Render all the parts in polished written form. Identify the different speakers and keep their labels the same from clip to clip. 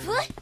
Speaker 1: Huh?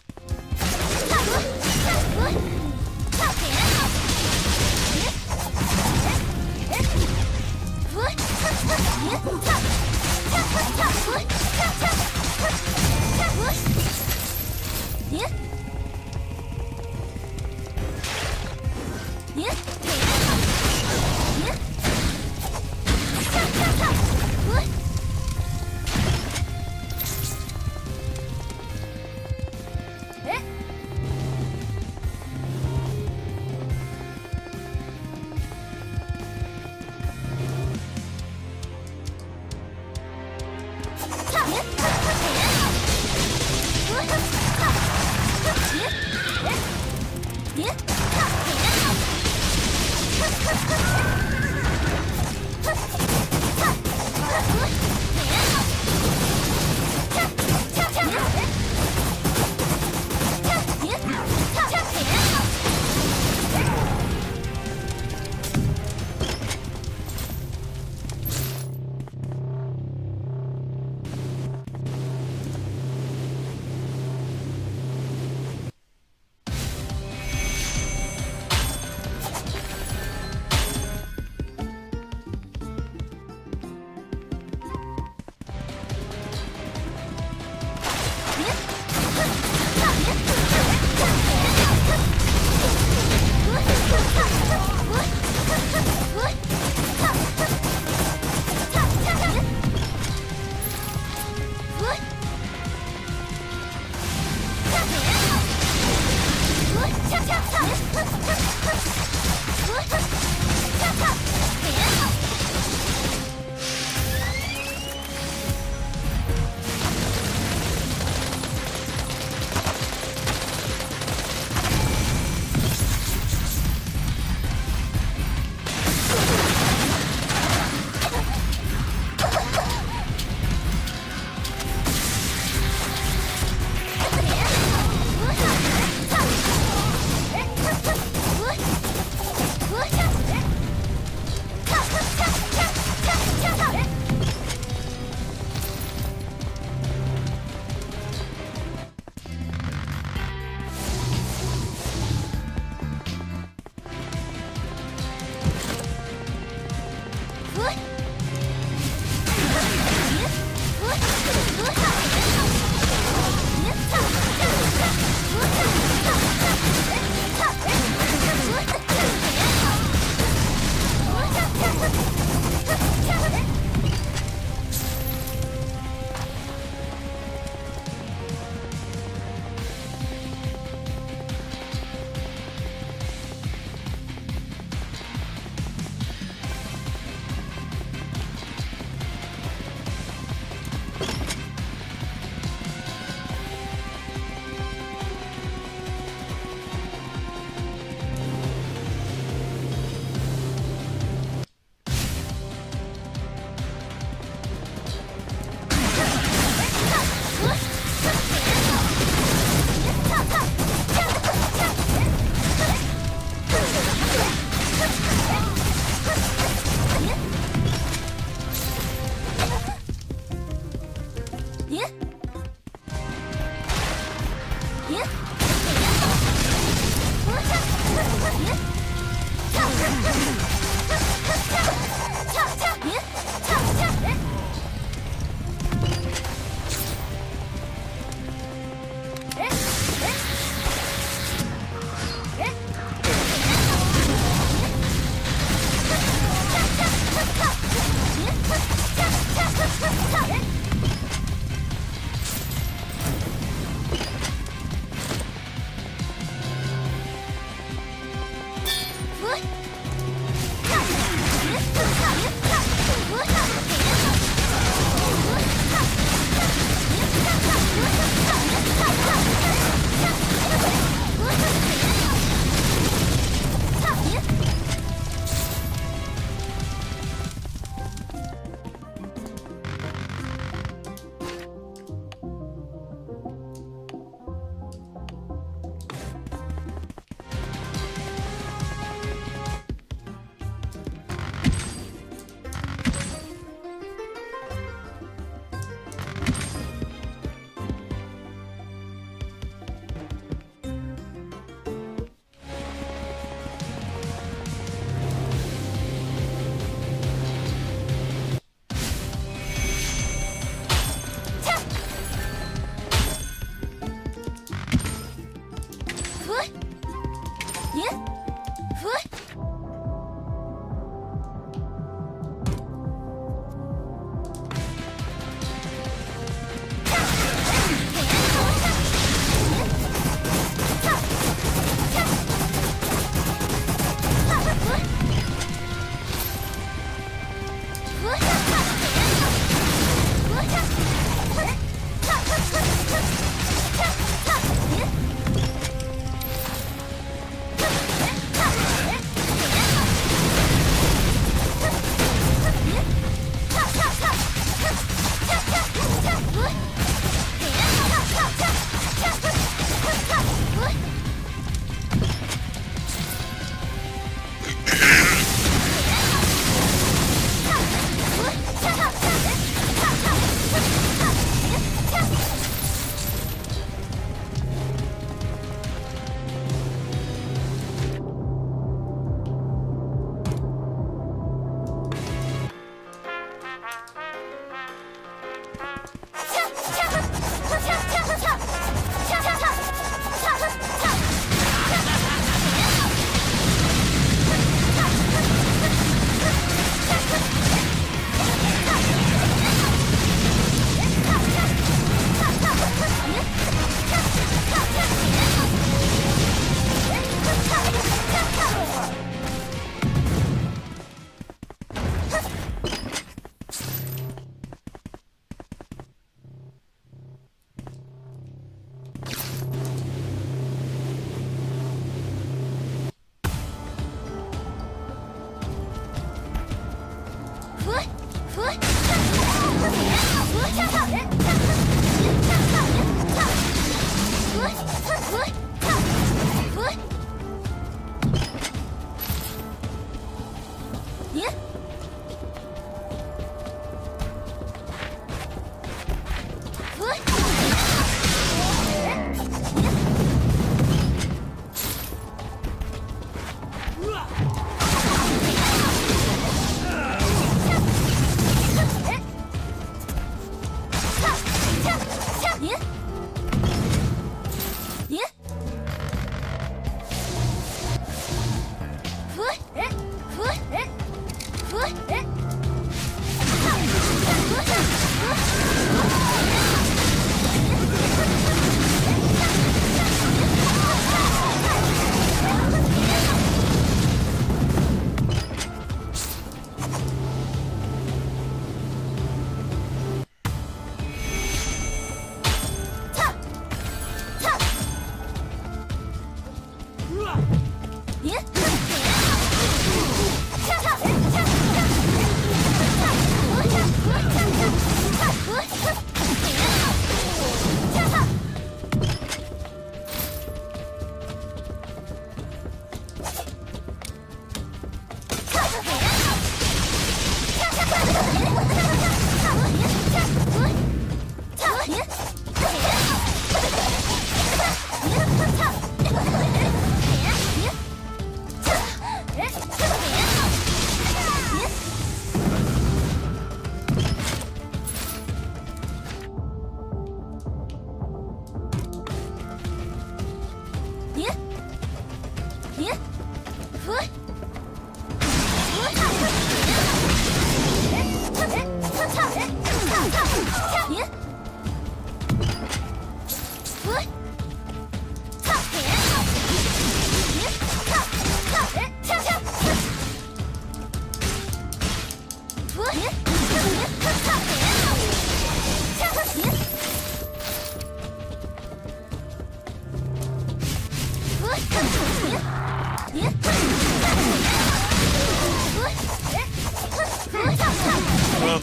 Speaker 1: Well,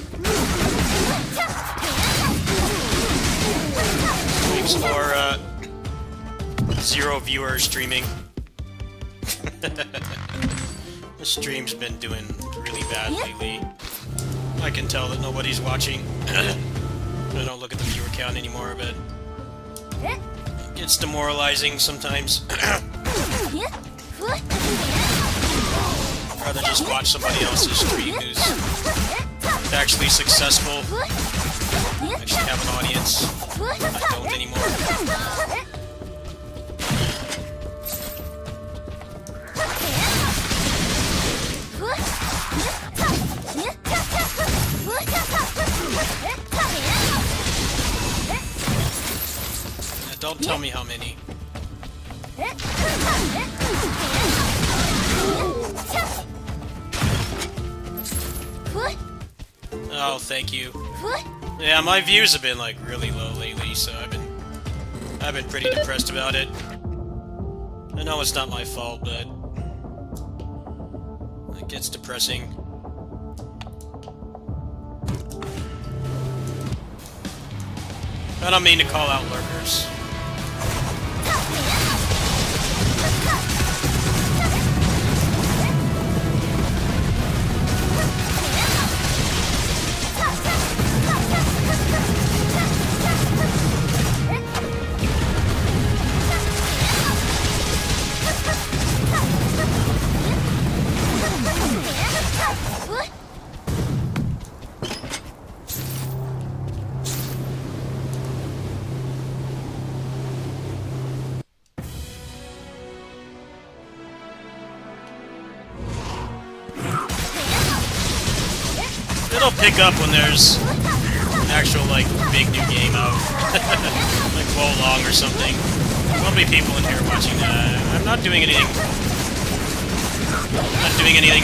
Speaker 1: thanks for zero viewers streaming. The stream's been doing really bad lately. I can tell that nobody's watching. I don't look at the viewer count anymore, but it gets demoralizing sometimes. I'd rather just watch somebody else's stream who's actually successful, actually have an audience. I don't anymore. Don't tell me how many. Oh, thank you. Yeah, my views have been like really low lately, so I've been pretty depressed about it. I know it's not my fault, but it gets depressing. I don't mean to call out lurkers. It'll pick up when there's an actual, like, big new game out. Like Wo Long or something. There will be people in here watching that. I'm not doing anything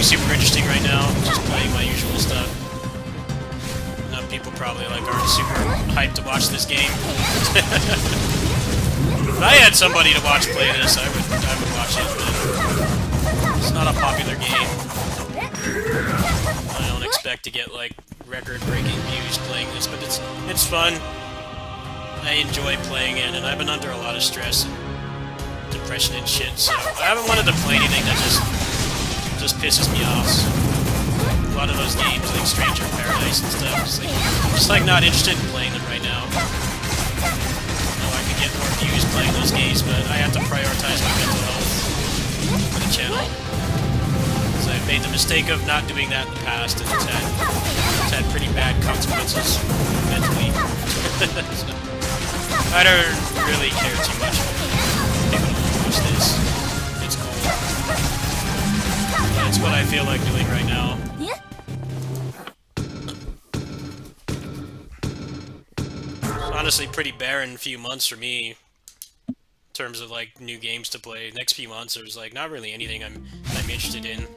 Speaker 1: super interesting right now. I'm just playing my usual stuff. Enough people probably, like, aren't super hyped to watch this game. If I had somebody to watch play this, I would watch it, but it's not a popular game. I don't expect to get, like, record-breaking views playing this, but it's fun. I enjoy playing it, and I've been under a lot of stress and depression and shit, so I haven't wanted to play anything that just pisses me off. So a lot of those games, like Stranger in Paradise and stuff, I'm just like not interested in playing them right now. I know I could get more views playing those games, but I have to prioritize my mental health for the channel. I made the mistake of not doing that in the past, and it's had pretty bad consequences mentally. So, I don't really care too much if people don't watch this. It's cool. That's what I feel like doing right now. It's honestly pretty barren few months for me in terms of like new games to play. Next few months there's like not really anything I'm interested in.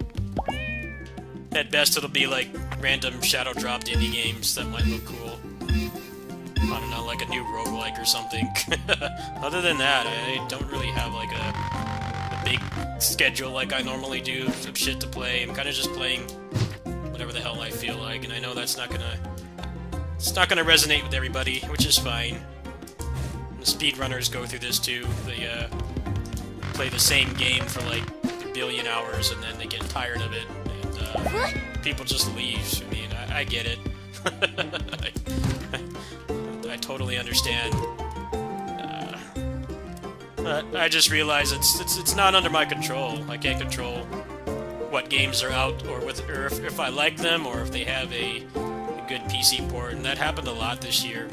Speaker 1: At best, it'll be like random shadow-dropped indie games that might look cool. I don't know, like a new roguelike or something. Other than that, I don't really have like a big schedule like I normally do of shit to play. I'm kind of just playing whatever the hell I feel like, and I know that's not gonna resonate with everybody, which is fine. The speedrunners go through this too. They play the same game for like a billion hours, and then they get tired of it. People just leave. I mean, I get it. I totally understand. I just realize it's not under my control. I can't control what games are out, or if I like them, or if they have a good PC port, and that happened a lot this year.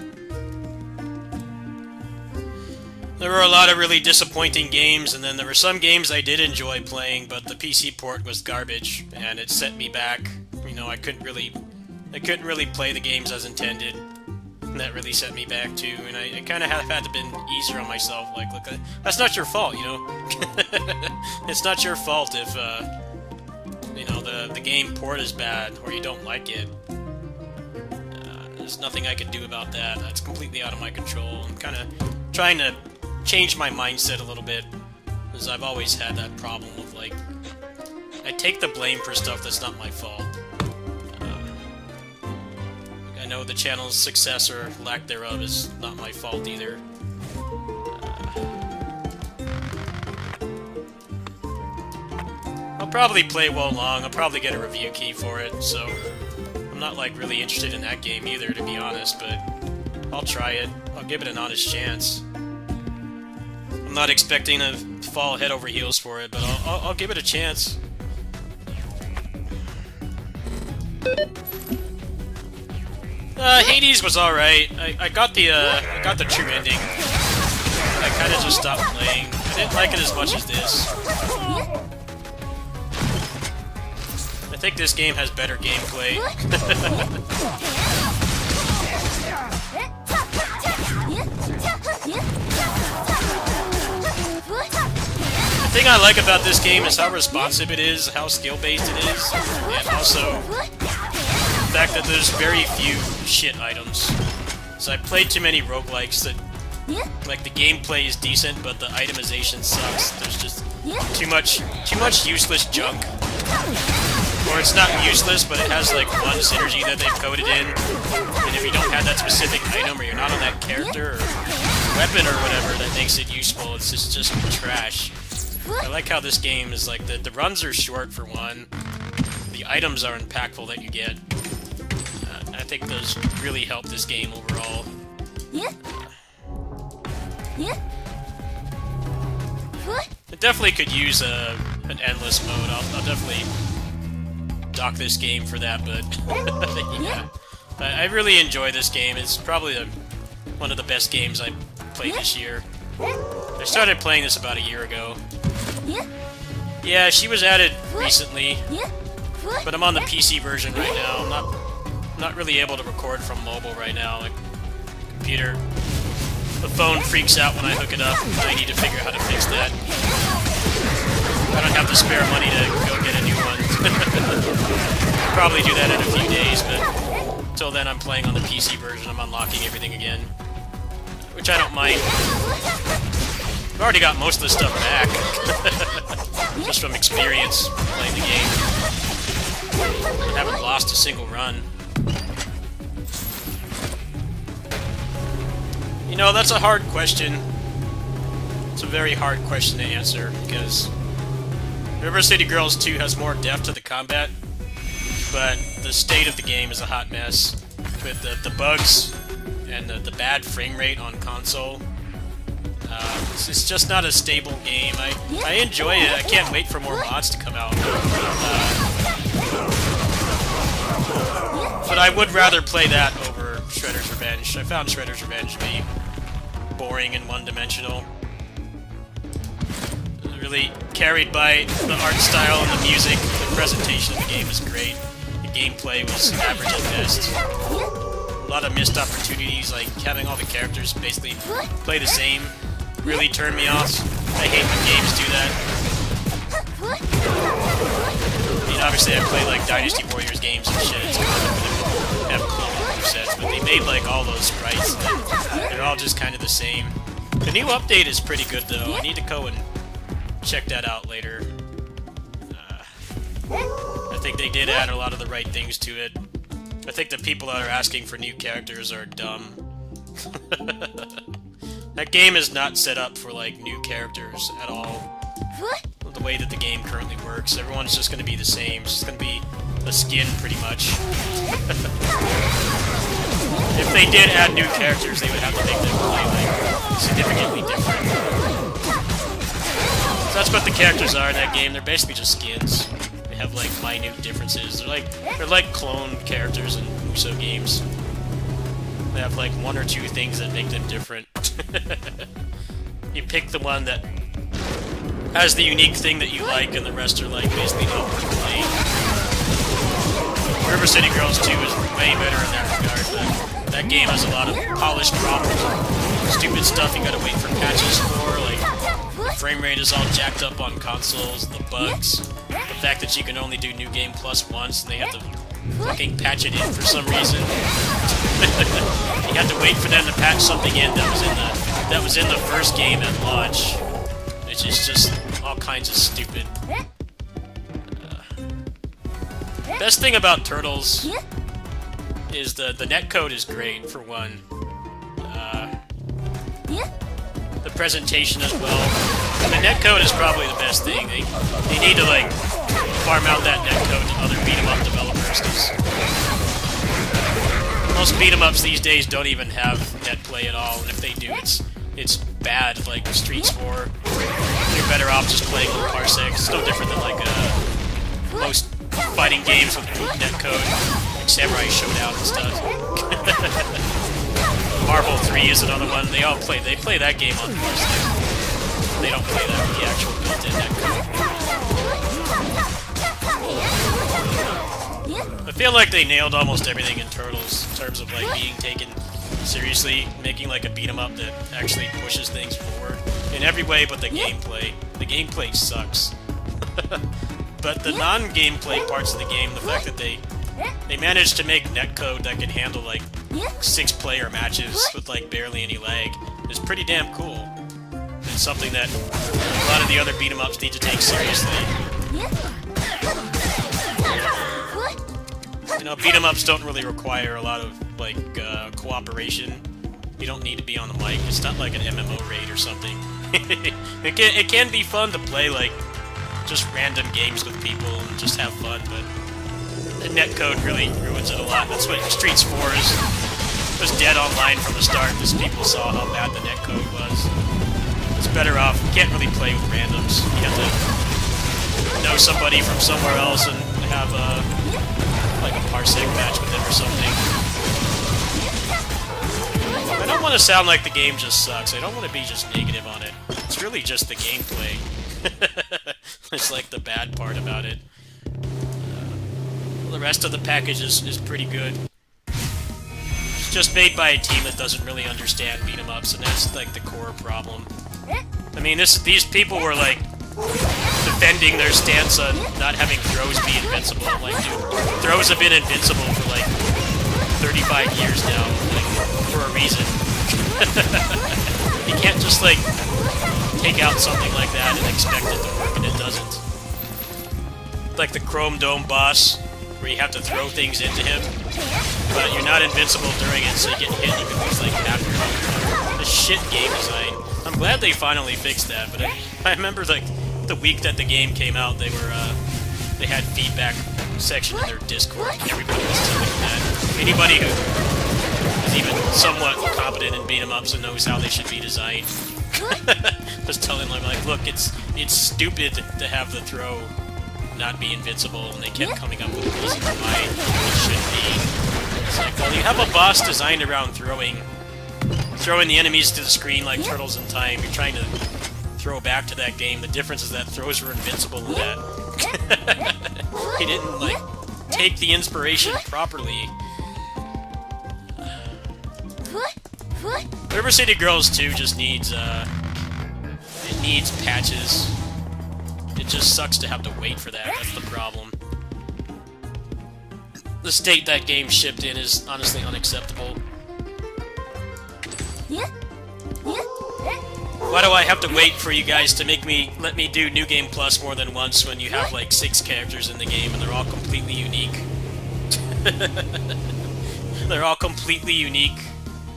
Speaker 1: There were a lot of really disappointing games, and then there were some games I did enjoy playing, but the PC port was garbage, and it set me back. You know, I couldn't really play the games as intended, and that really set me back too. And I kind of have had to been easier on myself. Like, look, that's not your fault, you know. It's not your fault if you know the game port is bad or you don't like it. There's nothing I can do about that. That's completely out of my control. I'm kind of trying to change my mindset a little bit. Because I've always had that problem of, like, I take the blame for stuff that's not my fault. I know the channel's success or lack thereof is not my fault either. I'll probably play Wo Long. I'll probably get a review key for it, so I'm not, like, really interested in that game either, to be honest, but I'll try it. I'll give it an honest chance. I'm not expecting to fall head over heels for it, but I'll give it a chance. Hades was alright. I got the true ending. I kind of just stopped playing. I didn't like it as much as this. I think this game has better gameplay. The thing I like about this game is how responsive it is, how skill-based it is, and also the fact that there's very few shit items. So I played too many roguelikes that, like, the gameplay is decent, but the itemization sucks. There's just too much useless junk. Or it's not useless, but it has, like, one synergy that they've coded in, and if you don't have that specific item, or you're not on that character, or weapon, or whatever that makes it useful, it's just trash. I like how this game is, like, the runs are short, for one. The items are impactful that you get. I think those really help this game overall. It definitely could use an endless mode. I'll definitely dock this game for that, but yeah. I really enjoy this game. It's probably one of the best games I played this year. I started playing this about a year ago. Yeah, she was added recently, but I'm on the PC version right now. I'm not really able to record from mobile right now. Like, computer, the phone freaks out when I hook it up. I need to figure out how to fix that. I don't have the spare money to go get a new one. Probably do that in a few days, but until then I'm playing on the PC version. I'm unlocking everything again, which I don't mind. I've already got most of the stuff back, just from experience playing the game. I haven't lost a single run. You know, that's a hard question. It's a very hard question to answer, because River City Girls 2 has more depth to the combat, but the state of the game is a hot mess, with the bugs and the bad frame rate on console. It's just not a stable game. I enjoy it. I can't wait for more mods to come out. But I would rather play that over Shredder's Revenge. I found Shredder's Revenge to be boring and one-dimensional. Really carried by the art style and the music. The presentation of the game was great. The gameplay was average at best. A lot of missed opportunities, like having all the characters basically play the same, really turned me off. I hate when games do that. I mean, obviously I play like Dynasty Warriors games and shit, so I have cool sets, but they made like all those sprites, and they're all just kind of the same. The new update is pretty good though. I need to go and check that out later. I think they did add a lot of the right things to it. I think the people that are asking for new characters are dumb. That game is not set up for, like, new characters at all. The way that the game currently works, everyone's just gonna be the same. It's just gonna be a skin, pretty much. If they did add new characters, they would have to make them play, like, significantly different. So that's what the characters are in that game. They're basically just skins. They have, like, minute differences. They're like clone characters in Musou games. They have, like, one or two things that make them different. You pick the one that has the unique thing that you like, and the rest are, like, basically not worth playing. River City Girls 2 is way better in that regard, but that game has a lot of polished problems. Stupid stuff you gotta wait for patches for, like, the frame rate is all jacked up on consoles, the bugs, the fact that you can only do New Game Plus once, and they have to fucking patch it in for some reason. You had to wait for them to patch something in that was in the first game at launch. which is just all kinds of stupid. Best thing about Turtles is the netcode is great, for one. The presentation as well. The netcode is probably the best thing. They need to, like, farm out that netcode to other beat-em-up developers, because most beat-em-ups these days don't even have net play at all, and if they do, it's bad, like Streets 4. You're better off just playing with Parsec. It's no different than, like, most fighting games with netcode, like Samurai Showdown and stuff. Marvel 3 is another one. They play that game on Parsec. They don't play that with the actual built-in netcode. I feel like they nailed almost everything in Turtles in terms of, like, being taken seriously, making, like, a beat-em-up that actually pushes things forward in every way but the gameplay. The gameplay sucks. But the non-gameplay parts of the game, the fact that they managed to make netcode that can handle, like, 6-player matches with, like, barely any lag is pretty damn cool. It's something that a lot of the other beat-em-ups need to take seriously. You know, beat-em-ups don't really require a lot of, like, cooperation. You don't need to be on the mic. It's not like an MMO raid or something. It can be fun to play, like, just random games with people and just have fun, but the netcode really ruins it a lot. That's what Streets 4 was dead online from the start, because people saw how bad the netcode was. It's better off. You can't really play with randoms. You have to know somebody from somewhere else and have like a Parsec match with them or something. I don't want to sound like the game just sucks. I don't want to be just negative on it. It's really just the gameplay. It's like the bad part about it. The rest of the package is pretty good. It's just made by a team that doesn't really understand beat-em-ups, and that's, like, the core problem. I mean, these people were, like, defending their stance on not having throws be invincible. Like, dude, throws have been invincible for, like, 35 years now, like, for a reason. You can't just, like, take out something like that and expect it to work, and it doesn't. Like the Chrome Dome boss, where you have to throw things into him, but you're not invincible during it, so you get hit and you can lose, like, half your health. The shit game design. I'm glad they finally fixed that, but I remember, like, the week that the game came out, they had feedback section in their Discord, and everybody was telling that anybody who is even somewhat competent in beat-em-ups and knows how they should be designed was telling them, like, look, it's stupid to have the throw not be invincible, and they kept coming up with reasons why it should be. It's like, well, you have a boss designed around throwing the enemies to the screen like Turtles in Time. You're trying to throw back to that game. The difference is that throws were invincible in that. He didn't, like, take the inspiration properly. River City Girls 2 just needs, it needs patches. It just sucks to have to wait for that, that's the problem. The state that game shipped in is honestly unacceptable. Why do I have to wait for you guys to let me do New Game Plus more than once when you have, like, 6 characters in the game and they're all completely unique? They're all completely unique.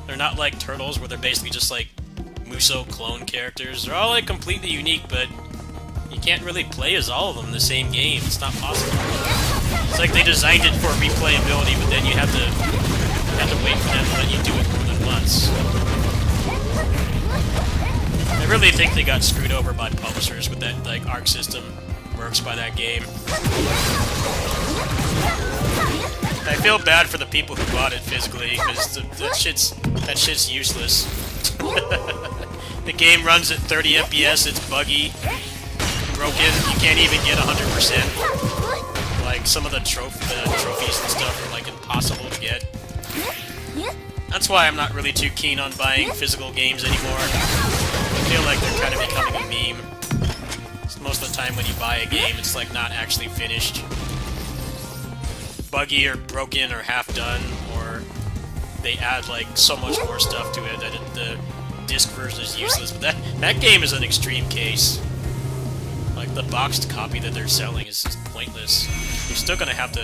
Speaker 1: They're not like Turtles, where they're basically just, like, Musou clone characters. They're all, like, completely unique, but you can't really play as all of them in the same game. It's not possible. It's like they designed it for replayability, but then you have to wait for them to let you do it more than once. I really think they got screwed over by publishers with that, like, Arc System works by that game. I feel bad for the people who bought it physically, because that shit's useless. The game runs at 30 FPS, it's buggy, broken, you can't even get 100%. Like, some of the trophies and stuff are, like, impossible to get. That's why I'm not really too keen on buying physical games anymore. I feel like they're kind of becoming a meme. Most of the time when you buy a game, it's, like, not actually finished. Buggy or broken or half done, or they add, like, so much more stuff to it that disc version is useless, but that game is an extreme case. Like, the boxed copy that they're selling is just pointless. You're still gonna have to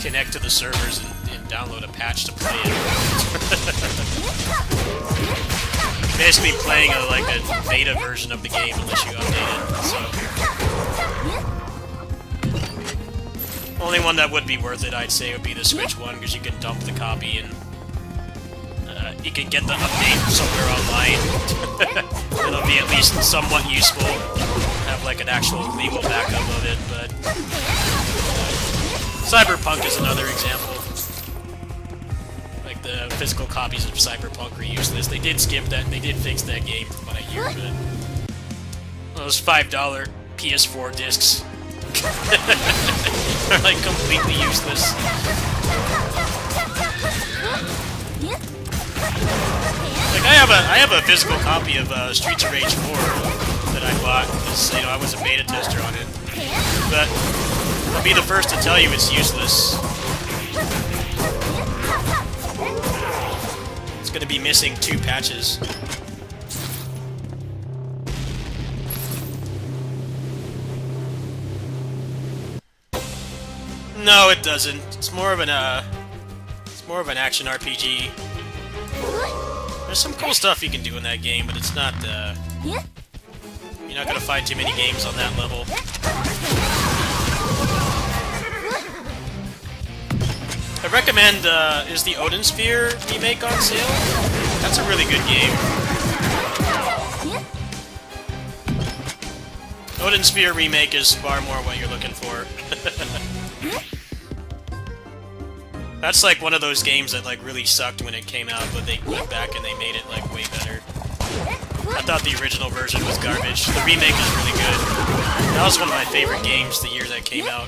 Speaker 1: connect to the servers and download a patch to play it. Basically playing like a beta version of the game unless you update it, so... Only one that would be worth it, I'd say, would be the Switch one, because you can dump the copy and you can get the update somewhere online. It'll be at least somewhat useful. Have like an actual legal backup of it, but Cyberpunk is another example. Like the physical copies of Cyberpunk are useless. They did skip that. They did fix that game from what I hear, but those $5 PS4 discs are like completely useless. Like I have a physical copy of Streets of Rage 4 that I bought because I was a beta tester on it. But I'll be the first to tell you it's useless. It's gonna be missing 2 patches. No, it doesn't. It's more of an action RPG. There's some cool stuff you can do in that game, but it's not, you're not gonna find too many games on that level. I recommend, is the Odin Sphere remake on sale? That's a really good game. Odin Sphere remake is far more what you're looking for. That's like one of those games that like really sucked when it came out, but they went back and they made it like way better. I thought the original version was garbage. The remake is really good. That was one of my favorite games the year that came out.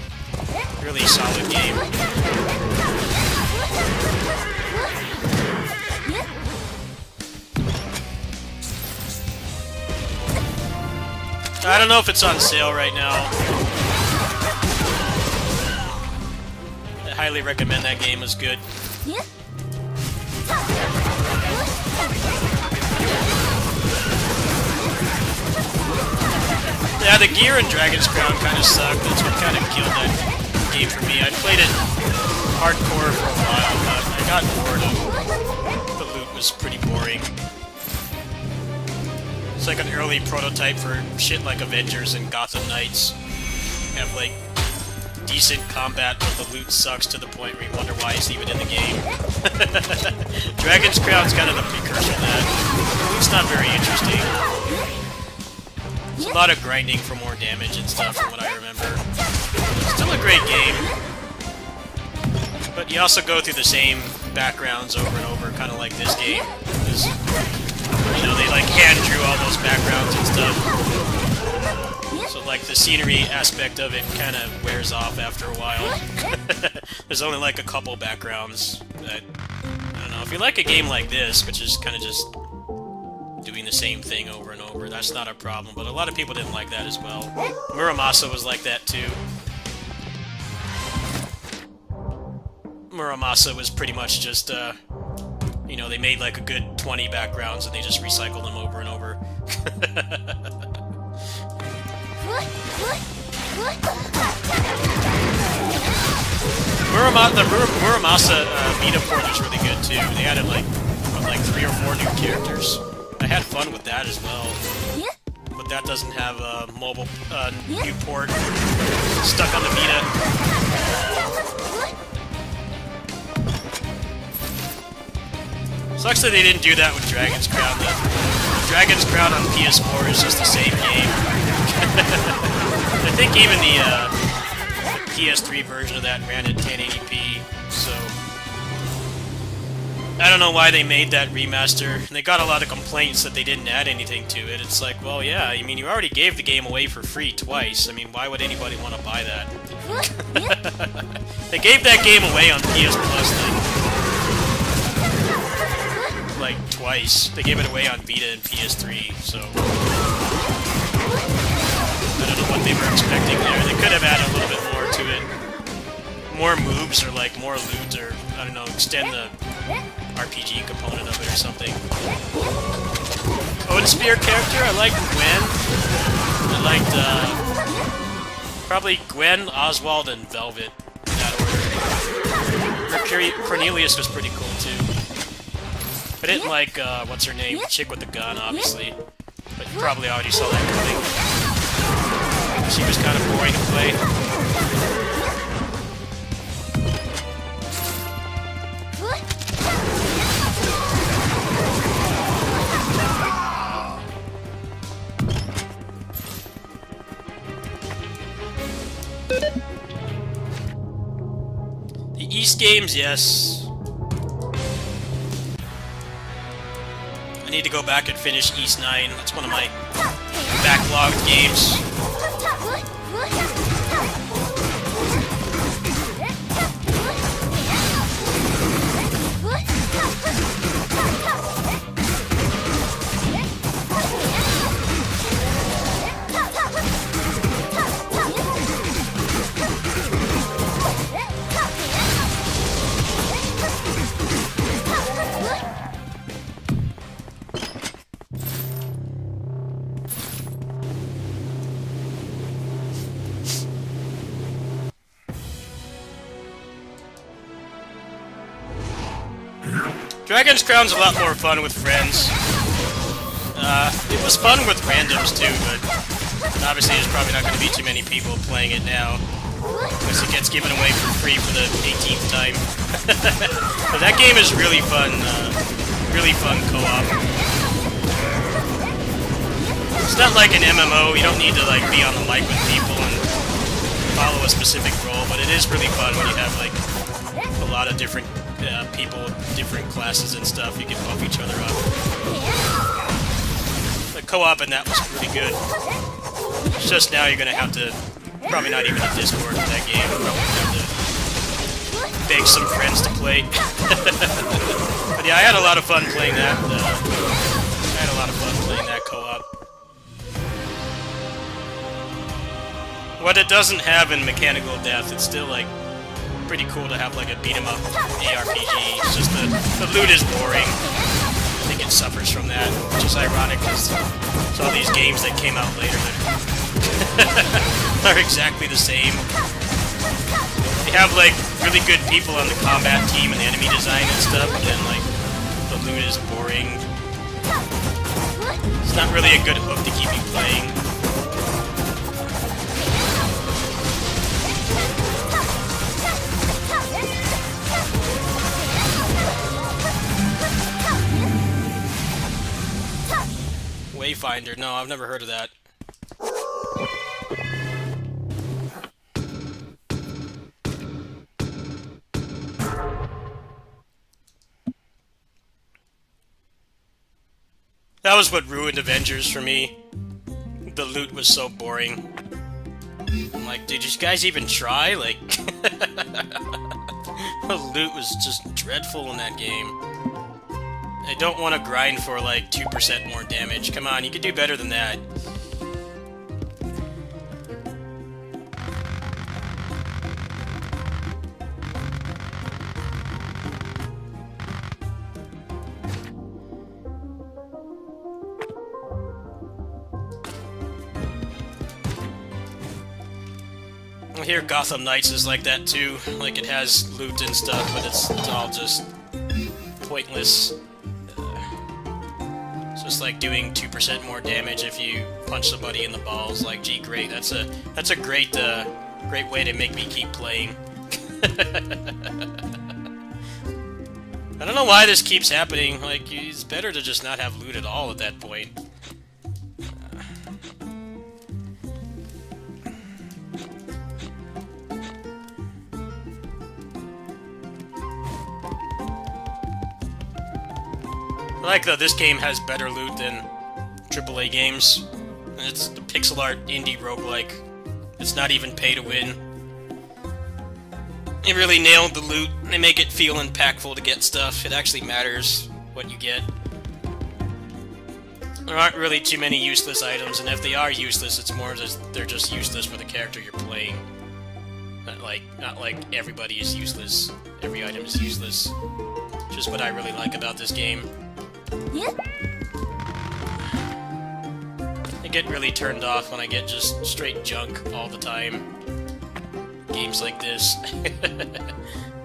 Speaker 1: Really solid game. I don't know if it's on sale right now. I highly recommend that game. It's good. Yeah, the gear in Dragon's Crown kind of sucked. That's what kind of killed that game for me. I played it hardcore for a while, but I got bored of the loot. Was pretty boring. It's like an early prototype for shit like Avengers and Gotham Knights. You have like decent combat, but the loot sucks to the point where you wonder why it's even in the game. Dragon's Crown's kind of the precursor to that. It's not very interesting. It's a lot of grinding for more damage and stuff from what I remember. Still a great game. But you also go through the same backgrounds over and over, kind of like this game. Because, they like hand drew all those backgrounds and stuff. So like the scenery aspect of it kind of wears off after a while. There's only like a couple backgrounds that, I don't know, if you like a game like this, which is kind of just doing the same thing over and over, that's not a problem, but a lot of people didn't like that as well. Muramasa was like that too. Muramasa was pretty much just, they made like a good 20 backgrounds and they just recycled them over and over. The Muramasa beta port was really good too. They added like 3 or 4 new characters. I had fun with that as well. But that doesn't have a mobile new port. Stuck on the Vita. Sucks that they didn't do that with Dragon's Crown. The Dragon's Crown on PS4 is just the same game. I think even the PS3 version of that ran at 1080p, so... I don't know why they made that remaster. And they got a lot of complaints that they didn't add anything to it. It's like, well, yeah, I mean, you already gave the game away for free twice. I mean, why would anybody want to buy that? They gave that game away on PS Plus, like twice. They gave it away on Vita and PS3, so... I don't know what they were expecting there. They could have added a little bit more to it. More moves, or like more loot, or, I don't know, extend the RPG component of it or something. Odin Spear character, I liked Gwen. I liked, probably Gwen, Oswald, and Velvet, in that order. Cornelius was pretty cool, too. I didn't like, what's her name? Chick with the gun, obviously. But you probably already saw that coming. She was kind of boring to play. The East games, yes. I need to go back and finish East 9. That's one of my backlogged games. Dragon's Crown's a lot more fun with friends. It was fun with randoms too, but obviously there's probably not going to be too many people playing it now, because it gets given away for free for the 18th time. But that game is really fun co-op. It's not like an MMO, you don't need to like be on the mic with people and follow a specific role, but it is really fun when you have like a lot of different people with different classes and stuff. You can buff each other up. The co-op in that was pretty good. It's just now you're gonna have to, probably not even a Discord in that game, you're probably gonna have to beg some friends to play. But yeah, I had a lot of fun playing that. I had a lot of fun playing that co-op. What it doesn't have in Mechanical Death, it's still like pretty cool to have like a beat-em-up ARPG. It's just the loot is boring. I think it suffers from that, which is ironic because all these games that came out later that are exactly the same. They have like really good people on the combat team and the enemy design and stuff, but then like the loot is boring. It's not really a good hook to keep you playing. Wayfinder, no, I've never heard of that. That was what ruined Avengers for me. The loot was so boring. I'm like, did you guys even try? Like, the loot was just dreadful in that game. I don't want to grind for like 2% more damage. Come on, you can do better than that. I hear Gotham Knights is like that too. Like it has loot and stuff, but it's all just pointless. Just like doing 2% more damage if you punch somebody in the balls. Like, gee, great. That's a great great way to make me keep playing. I don't know why this keeps happening. Like, it's better to just not have loot at all at that point. I like that this game has better loot than AAA games. It's the pixel art indie roguelike. It's not even pay to win. They really nailed the loot. They make it feel impactful to get stuff. It actually matters what you get. There aren't really too many useless items, and if they are useless, it's more just they're just useless for the character you're playing. Not like everybody is useless. Every item is useless. which is what I really like about this game. I get really turned off when I get just straight junk all the time. Games like this,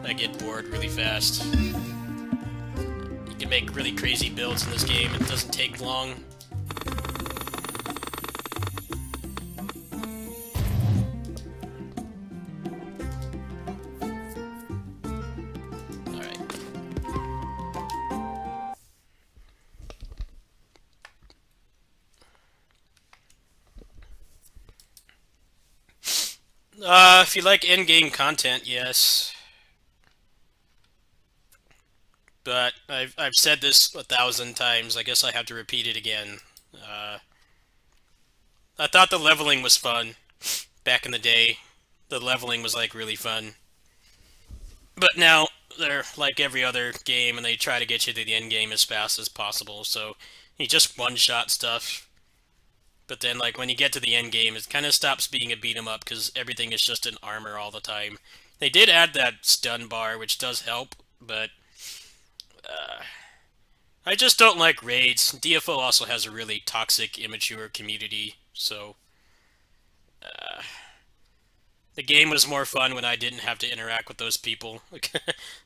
Speaker 1: I get bored really fast. You can make really crazy builds in this game, it doesn't take long. If you like in-game content, yes. But I've said this 1,000 times. I guess I have to repeat it again. I thought the leveling was fun back in the day. The leveling was like really fun. But now they're like every other game, and they try to get you to the end game as fast as possible. So you just one-shot stuff. But then, like, when you get to the end game, it kind of stops being a beat 'em up because everything is just in armor all the time. They did add that stun bar, which does help, but I just don't like raids. DFO also has a really toxic, immature community, so the game was more fun when I didn't have to interact with those people.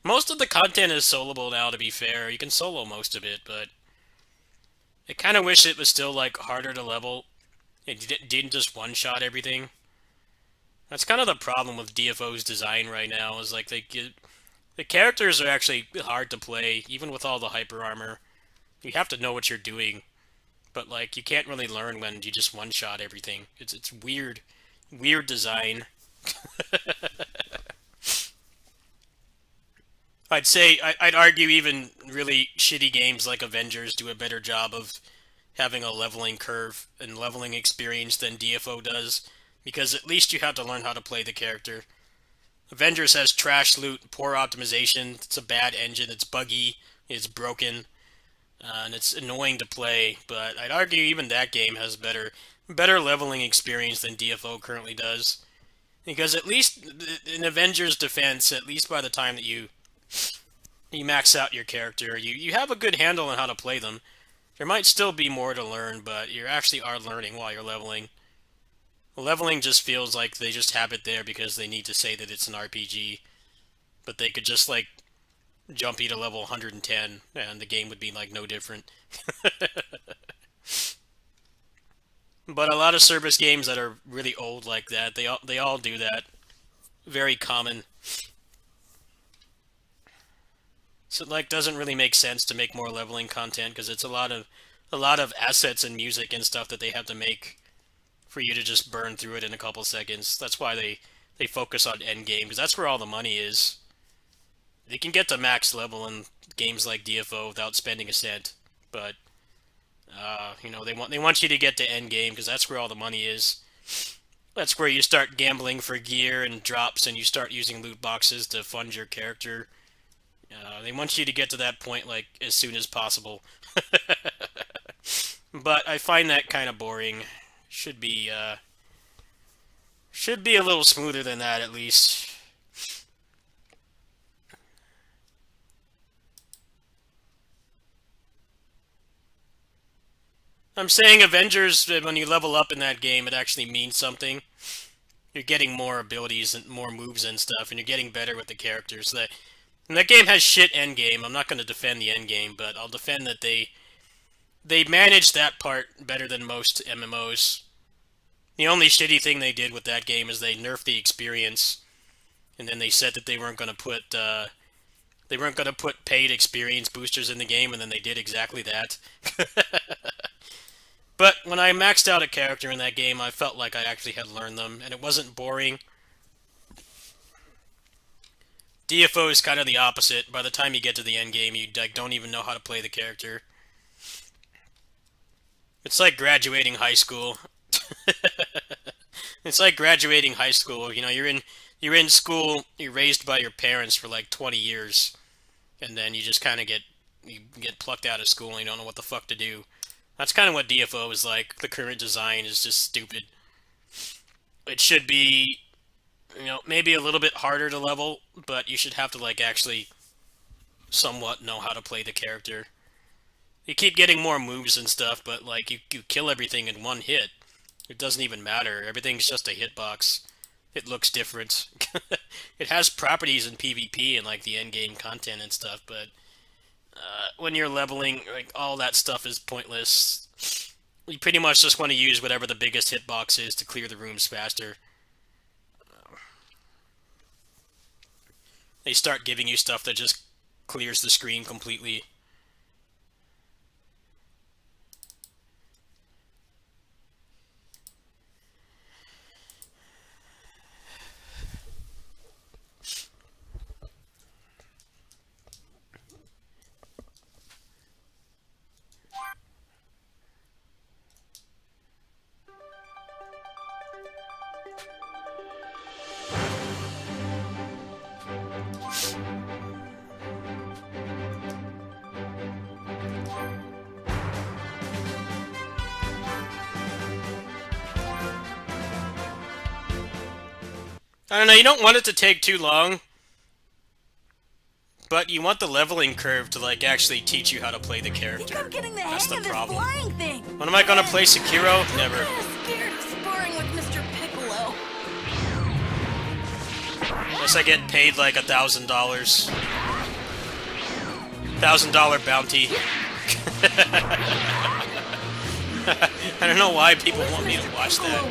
Speaker 1: Most of the content is soloable now, to be fair. You can solo most of it, but I kind of wish it was still, like, harder to level. It didn't just one-shot everything. That's kind of the problem with DFO's design right now, is, like, the characters are actually hard to play, even with all the hyper armor. You have to know what you're doing, but, like, you can't really learn when you just one-shot everything. It's weird. Weird design. I'd argue even really shitty games like Avengers do a better job of having a leveling curve and leveling experience than DFO does, because at least you have to learn how to play the character. Avengers has trash loot, poor optimization, it's a bad engine, it's buggy, it's broken, and it's annoying to play, but I'd argue even that game has better leveling experience than DFO currently does. Because at least in Avengers defense, at least by the time that you max out your character, you have a good handle on how to play them. There might still be more to learn, but you actually are learning while you're leveling. Leveling just feels like they just have it there because they need to say that it's an RPG. But they could just, like, jump you to level 110, and the game would be, like, no different. But a lot of service games that are really old like that, they all do that. Very common. So it, like, doesn't really make sense to make more leveling content because it's a lot of assets and music and stuff that they have to make for you to just burn through it in a couple seconds. That's why they focus on end game, because that's where all the money is. They can get to max level in games like DFO without spending a cent, but they want you to get to end game because that's where all the money is. That's where you start gambling for gear and drops, and you start using loot boxes to fund your character. They want you to get to that point, like, as soon as possible. But I find that kind of boring. Should be a little smoother than that, at least. I'm saying Avengers, when you level up in that game, it actually means something. You're getting more abilities and more moves and stuff, and you're getting better with the characters. And that game has shit endgame. I'm not going to defend the endgame, but I'll defend that they managed that part better than most MMOs. The only shitty thing they did with that game is they nerfed the experience, and then they said that they weren't gonna put paid experience boosters in the game, and then they did exactly that. But when I maxed out a character in that game, I felt like I actually had learned them, and it wasn't boring. DFO is kind of the opposite. By the time you get to the end game, you, like, don't even know how to play the character. It's like graduating high school. It's like graduating high school. You're in school. You're raised by your parents for like 20 years, and then you just kind of get plucked out of school and you don't know what the fuck to do. That's kind of what DFO is like. The current design is just stupid. It should be, maybe a little bit harder to level, but you should have to, like, actually somewhat know how to play the character. You keep getting more moves and stuff, but like you kill everything in one hit. It doesn't even matter. Everything's just a hitbox. It looks different. It has properties in PvP and like the end game content and stuff, but when you're leveling, like all that stuff is pointless. You pretty much just want to use whatever the biggest hitbox is to clear the rooms faster. They start giving you stuff that just clears the screen completely. I don't know, you don't want it to take too long, but you want the leveling curve to like actually teach you how to play the character.
Speaker 2: I think I'm getting the
Speaker 1: That's
Speaker 2: hang
Speaker 1: the
Speaker 2: of
Speaker 1: problem.
Speaker 2: this flying thing.
Speaker 1: When am I gonna play Sekiro? Never.
Speaker 2: I'm kind of scared of sparring with Mr. Piccolo.
Speaker 1: Unless I get paid like $1,000. $1,000 bounty. I don't know why people want me to watch that.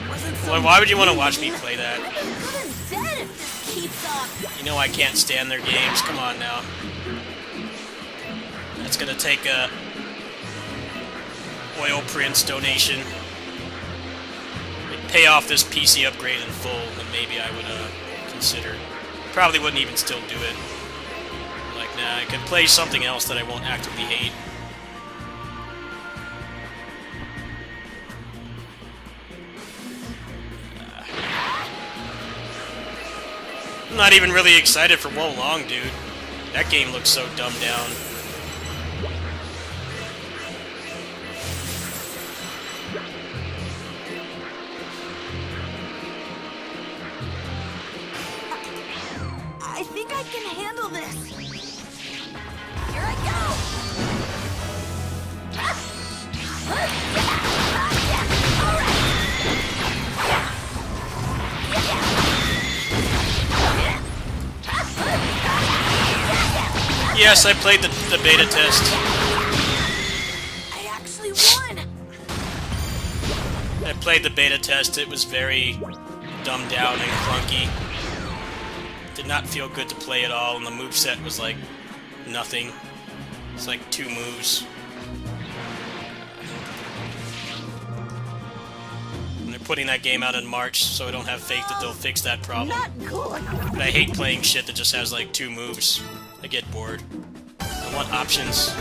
Speaker 1: Why would you want to watch me play that?
Speaker 2: I'll be good and dead if this keeps up.
Speaker 1: You know I can't stand their games. Come on now. That's gonna take a Oil Prince donation. Pay off this PC upgrade in full, and maybe I would consider. Probably wouldn't even still do it. Like, nah, I could play something else that I won't actively hate. I'm not even really excited for Wo Long, dude. That game looks so dumbed down.
Speaker 2: I think I can handle this. Here I go.
Speaker 1: Yes, I played the beta test.
Speaker 2: I actually won.
Speaker 1: I played the beta test. It was very dumbed down and clunky. Did not feel good to play at all, and the moveset was like nothing. It's like 2 moves. And they're putting that game out in March, so I don't have faith that they'll fix that problem.
Speaker 2: Not good.
Speaker 1: But I hate playing shit that just has like 2 moves. I get bored. I want options.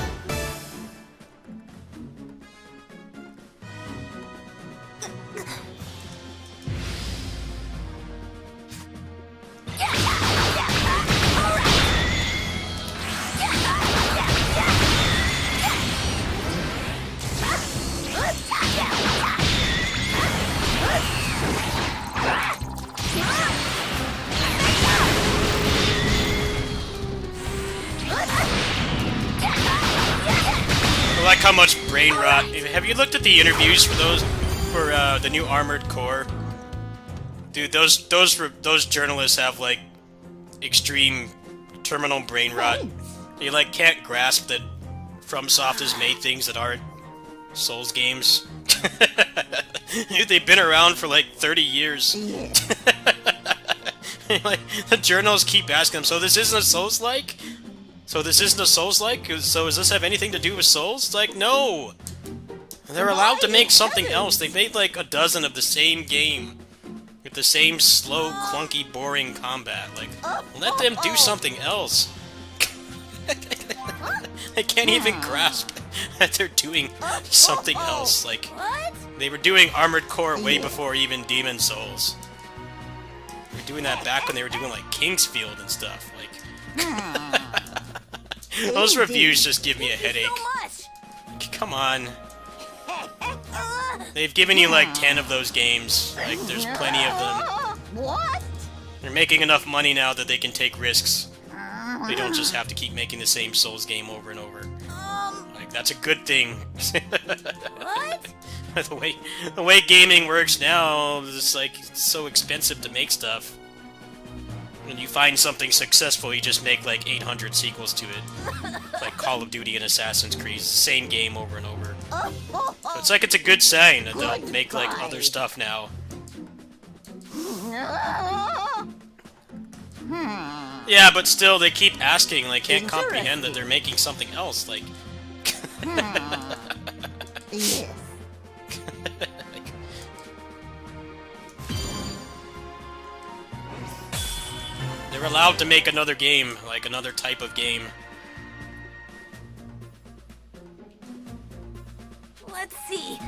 Speaker 1: I like how much brain rot. Have you looked at the interviews for the new Armored Core? Dude, those journalists have like extreme terminal brain rot. They like can't grasp that FromSoft has made things that aren't Souls games. Dude, they've been around for like 30 years. Like, the journalists keep asking them, so this isn't a Souls-like? So this isn't a Souls-like? So does this have anything to do with Souls? It's like, no! They're allowed to make something else. They made like a dozen of the same game. With the same slow, clunky, boring combat. Like, let them do something else. I can't even grasp that they're doing something else. Like,
Speaker 2: What?
Speaker 1: they were doing Armored Core way before even Demon Souls. They were doing that back when they were doing like Kingsfield and stuff. Like, those reviews just give me a headache.
Speaker 2: So much.
Speaker 1: Come on. They've given you like 10 of those games. Like, there's plenty of them.
Speaker 2: What?
Speaker 1: They're making enough money now that they can take risks. They don't just have to keep making the same Souls game over and over. Like, that's a good thing.
Speaker 2: What?
Speaker 1: the way gaming works now, it's like it's so expensive to make stuff. When you find something successful, you just make like 800 sequels to it. Like Call of Duty and Assassin's Creed, same game over and over. So it's like it's a good sign that they'll make like other stuff now. Yeah, but still, they keep asking, like, can't comprehend that they're making something else, like...
Speaker 2: Yes.
Speaker 1: They're allowed to make another game, like another type of game.
Speaker 2: Let's see.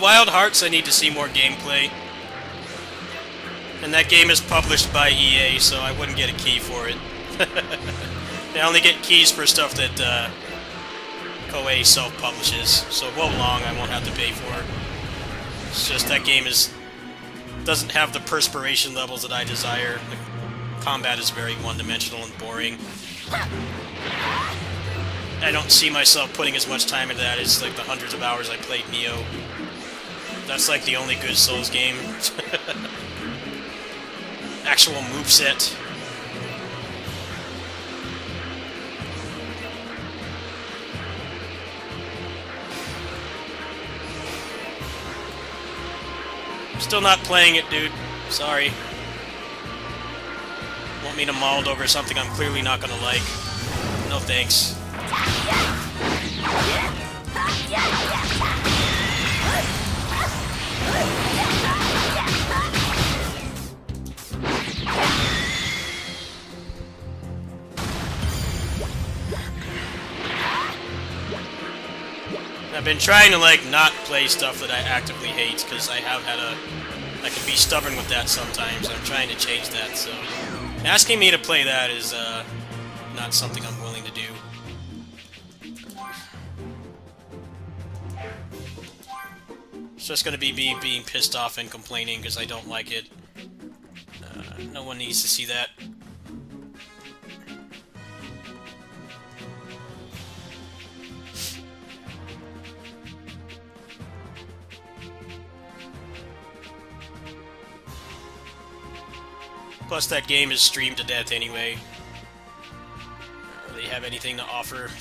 Speaker 1: Wild Hearts, I need to see more gameplay. And that game is published by EA, so I wouldn't get a key for it. I only get keys for stuff that Koei self-publishes, so Wo Long I won't have to pay for. It's just that game doesn't have the perspiration levels that I desire. The combat is very one-dimensional and boring. I don't see myself putting as much time into that as like the hundreds of hours I played Nioh. That's like the only good Souls game. Actual moveset. Still not playing it, dude. Sorry. Want me to mauled over something I'm clearly not gonna like. No thanks. I've been trying to, like, not play stuff that I actively hate, because I can be stubborn with that sometimes. I'm trying to change that, so... Asking me to play that is, not something I'm willing to do. It's just gonna be me being pissed off and complaining because I don't like it. No one needs to see that. Plus, that game is streamed to death anyway. Don't really have anything to offer.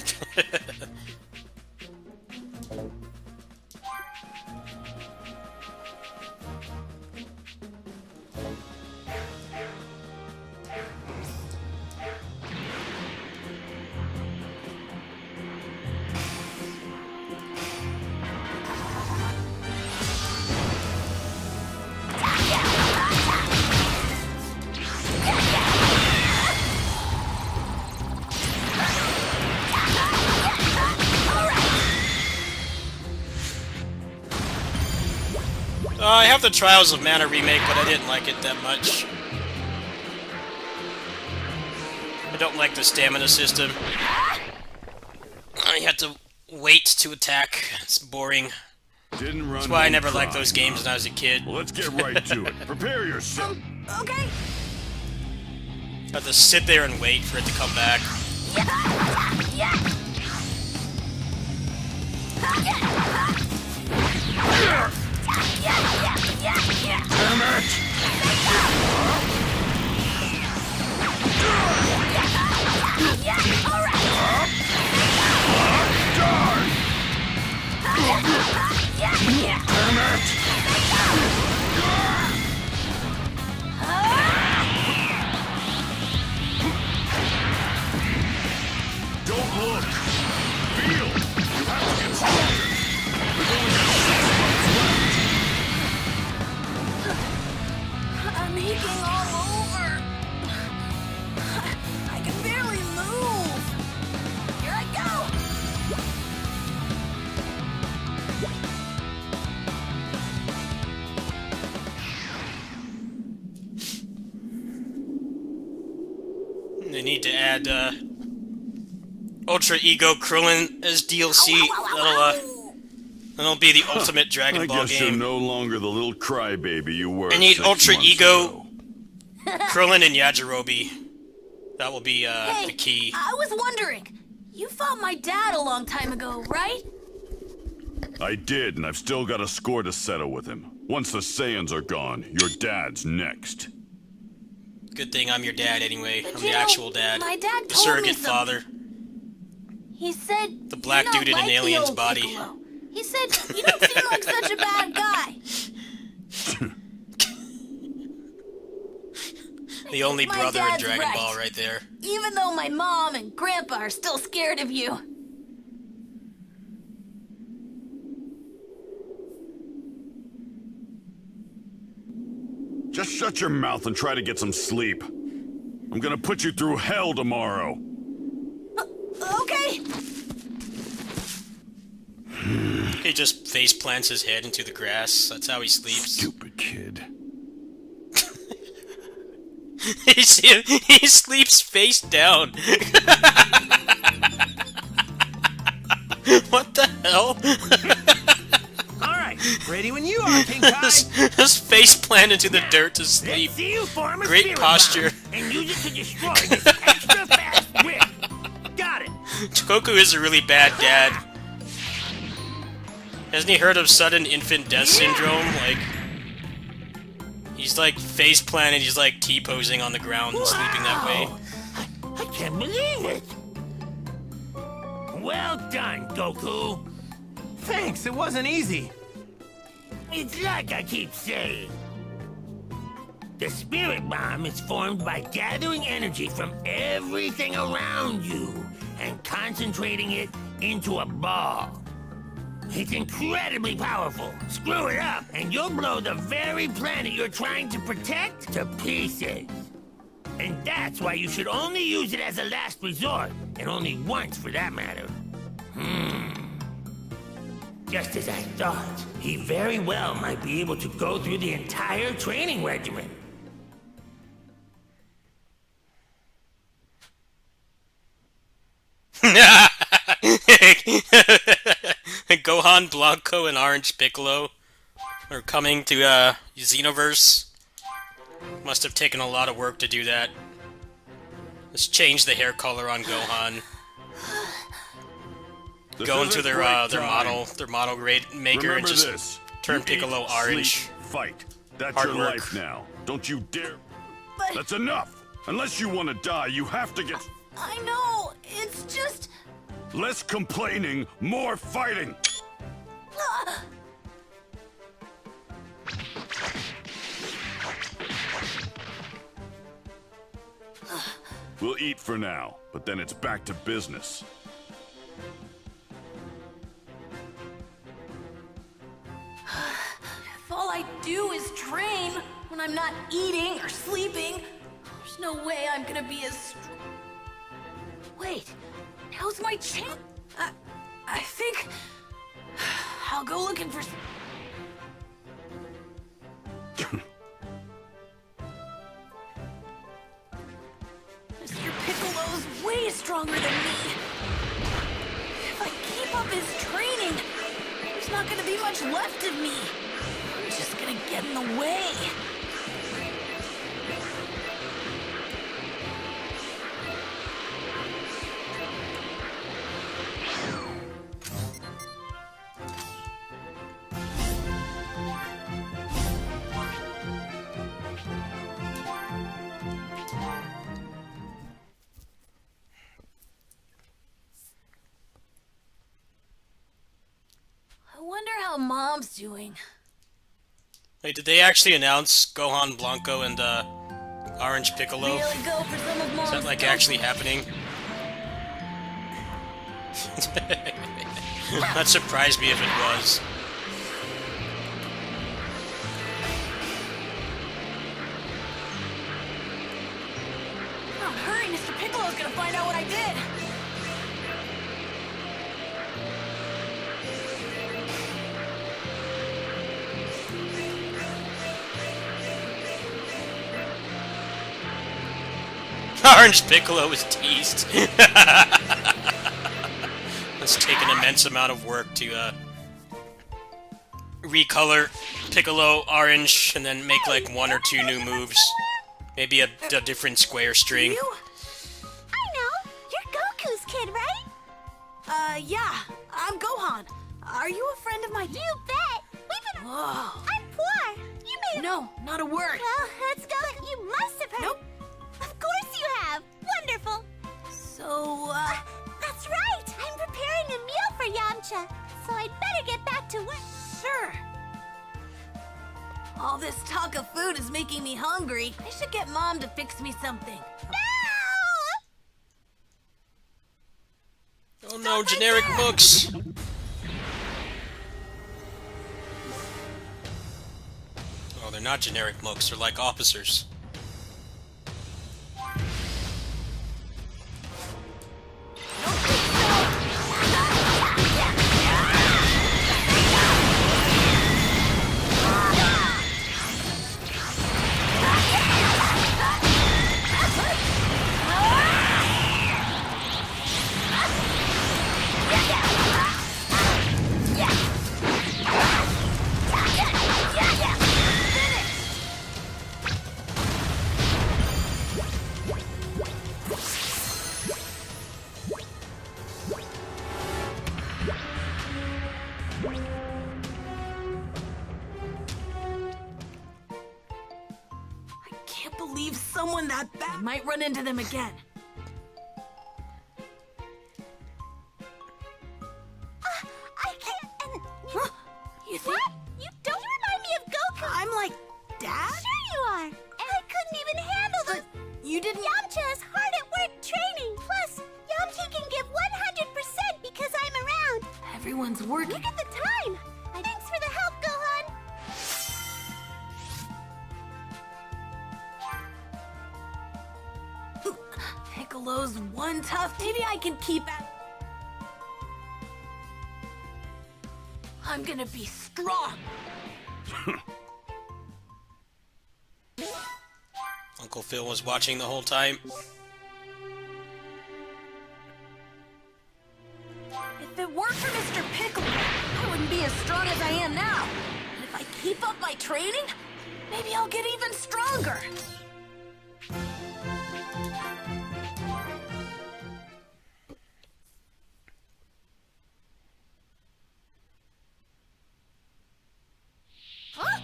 Speaker 1: I have the Trials of Mana remake, but I didn't like it that much. I don't like the stamina system. I had to wait to attack. It's boring. That's why I never liked those games when I was a kid.
Speaker 3: Well, let's get right to it. Prepare yourself.
Speaker 2: Okay.
Speaker 1: I have to sit there and wait for it to come back.
Speaker 3: Damn it! Don't look! Feel! You have to get stronger! We've only got 6 months left!
Speaker 2: I'm aching all over. I can barely move. Here I go.
Speaker 1: need to add Ultra Ego Krillin as DLC. That'll be the ultimate Dragon
Speaker 3: I
Speaker 1: Ball
Speaker 3: guess you're
Speaker 1: game.
Speaker 3: no longer the little crybaby you were.
Speaker 1: I need
Speaker 3: 6
Speaker 1: Ultra
Speaker 3: months
Speaker 1: Ego.
Speaker 3: ago.
Speaker 1: Krillin and Yajirobe. That will be
Speaker 2: Hey,
Speaker 1: the key.
Speaker 2: I was wondering. You fought my dad a long time ago, right?
Speaker 3: I did, and I've still got a score to settle with him. Once the Saiyans are gone, your dad's next.
Speaker 1: Good thing I'm your dad anyway.
Speaker 2: But
Speaker 1: I'm
Speaker 2: you
Speaker 1: the
Speaker 2: know,
Speaker 1: actual dad.
Speaker 2: my dad
Speaker 1: The
Speaker 2: told me
Speaker 1: surrogate
Speaker 2: something.
Speaker 1: father.
Speaker 2: He said
Speaker 1: The black
Speaker 2: you're not
Speaker 1: dude in an
Speaker 2: like the
Speaker 1: alien's
Speaker 2: old
Speaker 1: body.
Speaker 2: Piccolo. He said you don't seem like such a bad guy.
Speaker 1: The only
Speaker 2: My
Speaker 1: brother in
Speaker 2: dad's
Speaker 1: Dragon
Speaker 2: right.
Speaker 1: Ball right there.
Speaker 2: Even though my mom and grandpa are still scared of you.
Speaker 3: Just shut your mouth and try to get some sleep. I'm gonna put you through hell tomorrow.
Speaker 2: Okay.
Speaker 1: He just face plants his head into the grass. That's how he sleeps.
Speaker 3: Stupid kid.
Speaker 1: he sleeps face down. What the hell?
Speaker 4: Alright, ready when you are, King Kai.
Speaker 1: Just face plant into the dirt to sleep.
Speaker 4: Let's see you form a
Speaker 1: Great
Speaker 4: spirit
Speaker 1: posture.
Speaker 4: bomb and use it to destroy this extra fast whip. Got it.
Speaker 1: Goku is a really bad dad. Hasn't he heard of sudden infant death syndrome? Like, he's like face planted, he's like T-posing on the ground and sleeping that way.
Speaker 4: I can't believe it. Well done, Goku.
Speaker 5: Thanks, it wasn't easy.
Speaker 4: It's like I keep saying. The spirit bomb is formed by gathering energy from everything around you and concentrating it into a ball. It's incredibly powerful. Screw it up, and you'll blow the very planet you're trying to protect to pieces. And that's why you should only use it as a last resort, and only once for that matter. Just as I thought, he very well might be able to go through the entire training regimen.
Speaker 1: Gohan, Blanco, and Orange Piccolo are coming to Xenoverse. Must have taken a lot of work to do that. Let's change the hair color on Gohan. Go into their model grade maker
Speaker 3: Remember
Speaker 1: and just
Speaker 3: this.
Speaker 1: turn
Speaker 3: You
Speaker 1: Piccolo
Speaker 3: eat,
Speaker 1: orange.
Speaker 3: sleep, fight. That's
Speaker 1: Hard
Speaker 3: your
Speaker 1: work.
Speaker 3: life now. Don't you dare.
Speaker 2: But
Speaker 3: That's enough. Unless you want to die, you have to get
Speaker 2: I know, it's just...
Speaker 3: less complaining, more fighting. We'll eat for now, but then it's back to business.
Speaker 2: If all I do is train when I'm not eating or sleeping, there's no way I'm gonna be as strong. Wait, now's my chance. I think I'll go looking for. Mr. Piccolo's way stronger than me. If I keep up his training, there's not gonna be much left of me. I'm just gonna get in the way. I wonder how Mom's doing.
Speaker 1: Wait, did they actually announce Gohan, Blanco, and Orange Piccolo?
Speaker 2: Really go for some of Mom's
Speaker 1: Is that like
Speaker 2: stuff?
Speaker 1: actually happening? That surprised me if it was.
Speaker 2: Oh, hurry, Mr. Piccolo's gonna find out what I did.
Speaker 1: Orange Piccolo is teased. Let's take an immense amount of work to recolor Piccolo orange and then make like 1 or 2 new moves. Maybe a different square string.
Speaker 2: You?
Speaker 6: I know. You're Goku's kid, right?
Speaker 2: Yeah. I'm Gohan. Are you a friend of my...
Speaker 6: You bet. We've been...
Speaker 2: Whoa.
Speaker 6: I'm poor. You made...
Speaker 2: No, not a word.
Speaker 6: Well, let's go. You must have heard.
Speaker 2: Nope.
Speaker 6: Of course you have. Wonderful.
Speaker 2: So,
Speaker 6: That's right. I'm preparing a meal for Yamcha, so I'd better get back to work.
Speaker 2: sure. All this talk of food is making me hungry. I should get Mom to fix me something.
Speaker 1: Oh no, generic books! Oh, they're not generic books, they're like officers.
Speaker 2: I can't believe someone that bad. I might run into them again.
Speaker 6: I can't... And
Speaker 2: Huh? You think
Speaker 6: what? You don't remind me of Goku.
Speaker 2: I'm like Dad?
Speaker 6: Sure you are. And I couldn't even handle
Speaker 2: But you didn't...
Speaker 6: Yamcha is hard at work training. Plus, Yamcha can give 100% because I'm around.
Speaker 2: Everyone's working.
Speaker 6: Look at the time. Thanks for the help, Gohan.
Speaker 2: Piccolo's one tough. Maybe I can keep at. I'm gonna be strong.
Speaker 1: Uncle Phil was watching the whole time.
Speaker 2: If it weren't for Mr. Piccolo, I wouldn't be as strong as I am now. And if I keep up my training, maybe I'll get even stronger. Huh?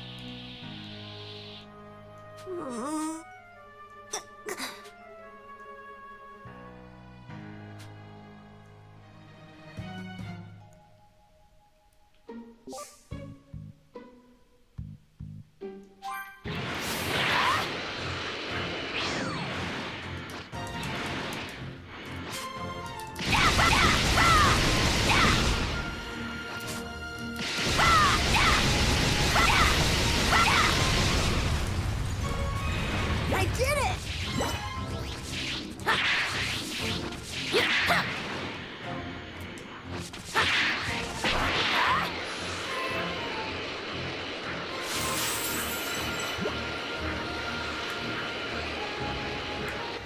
Speaker 2: I did it!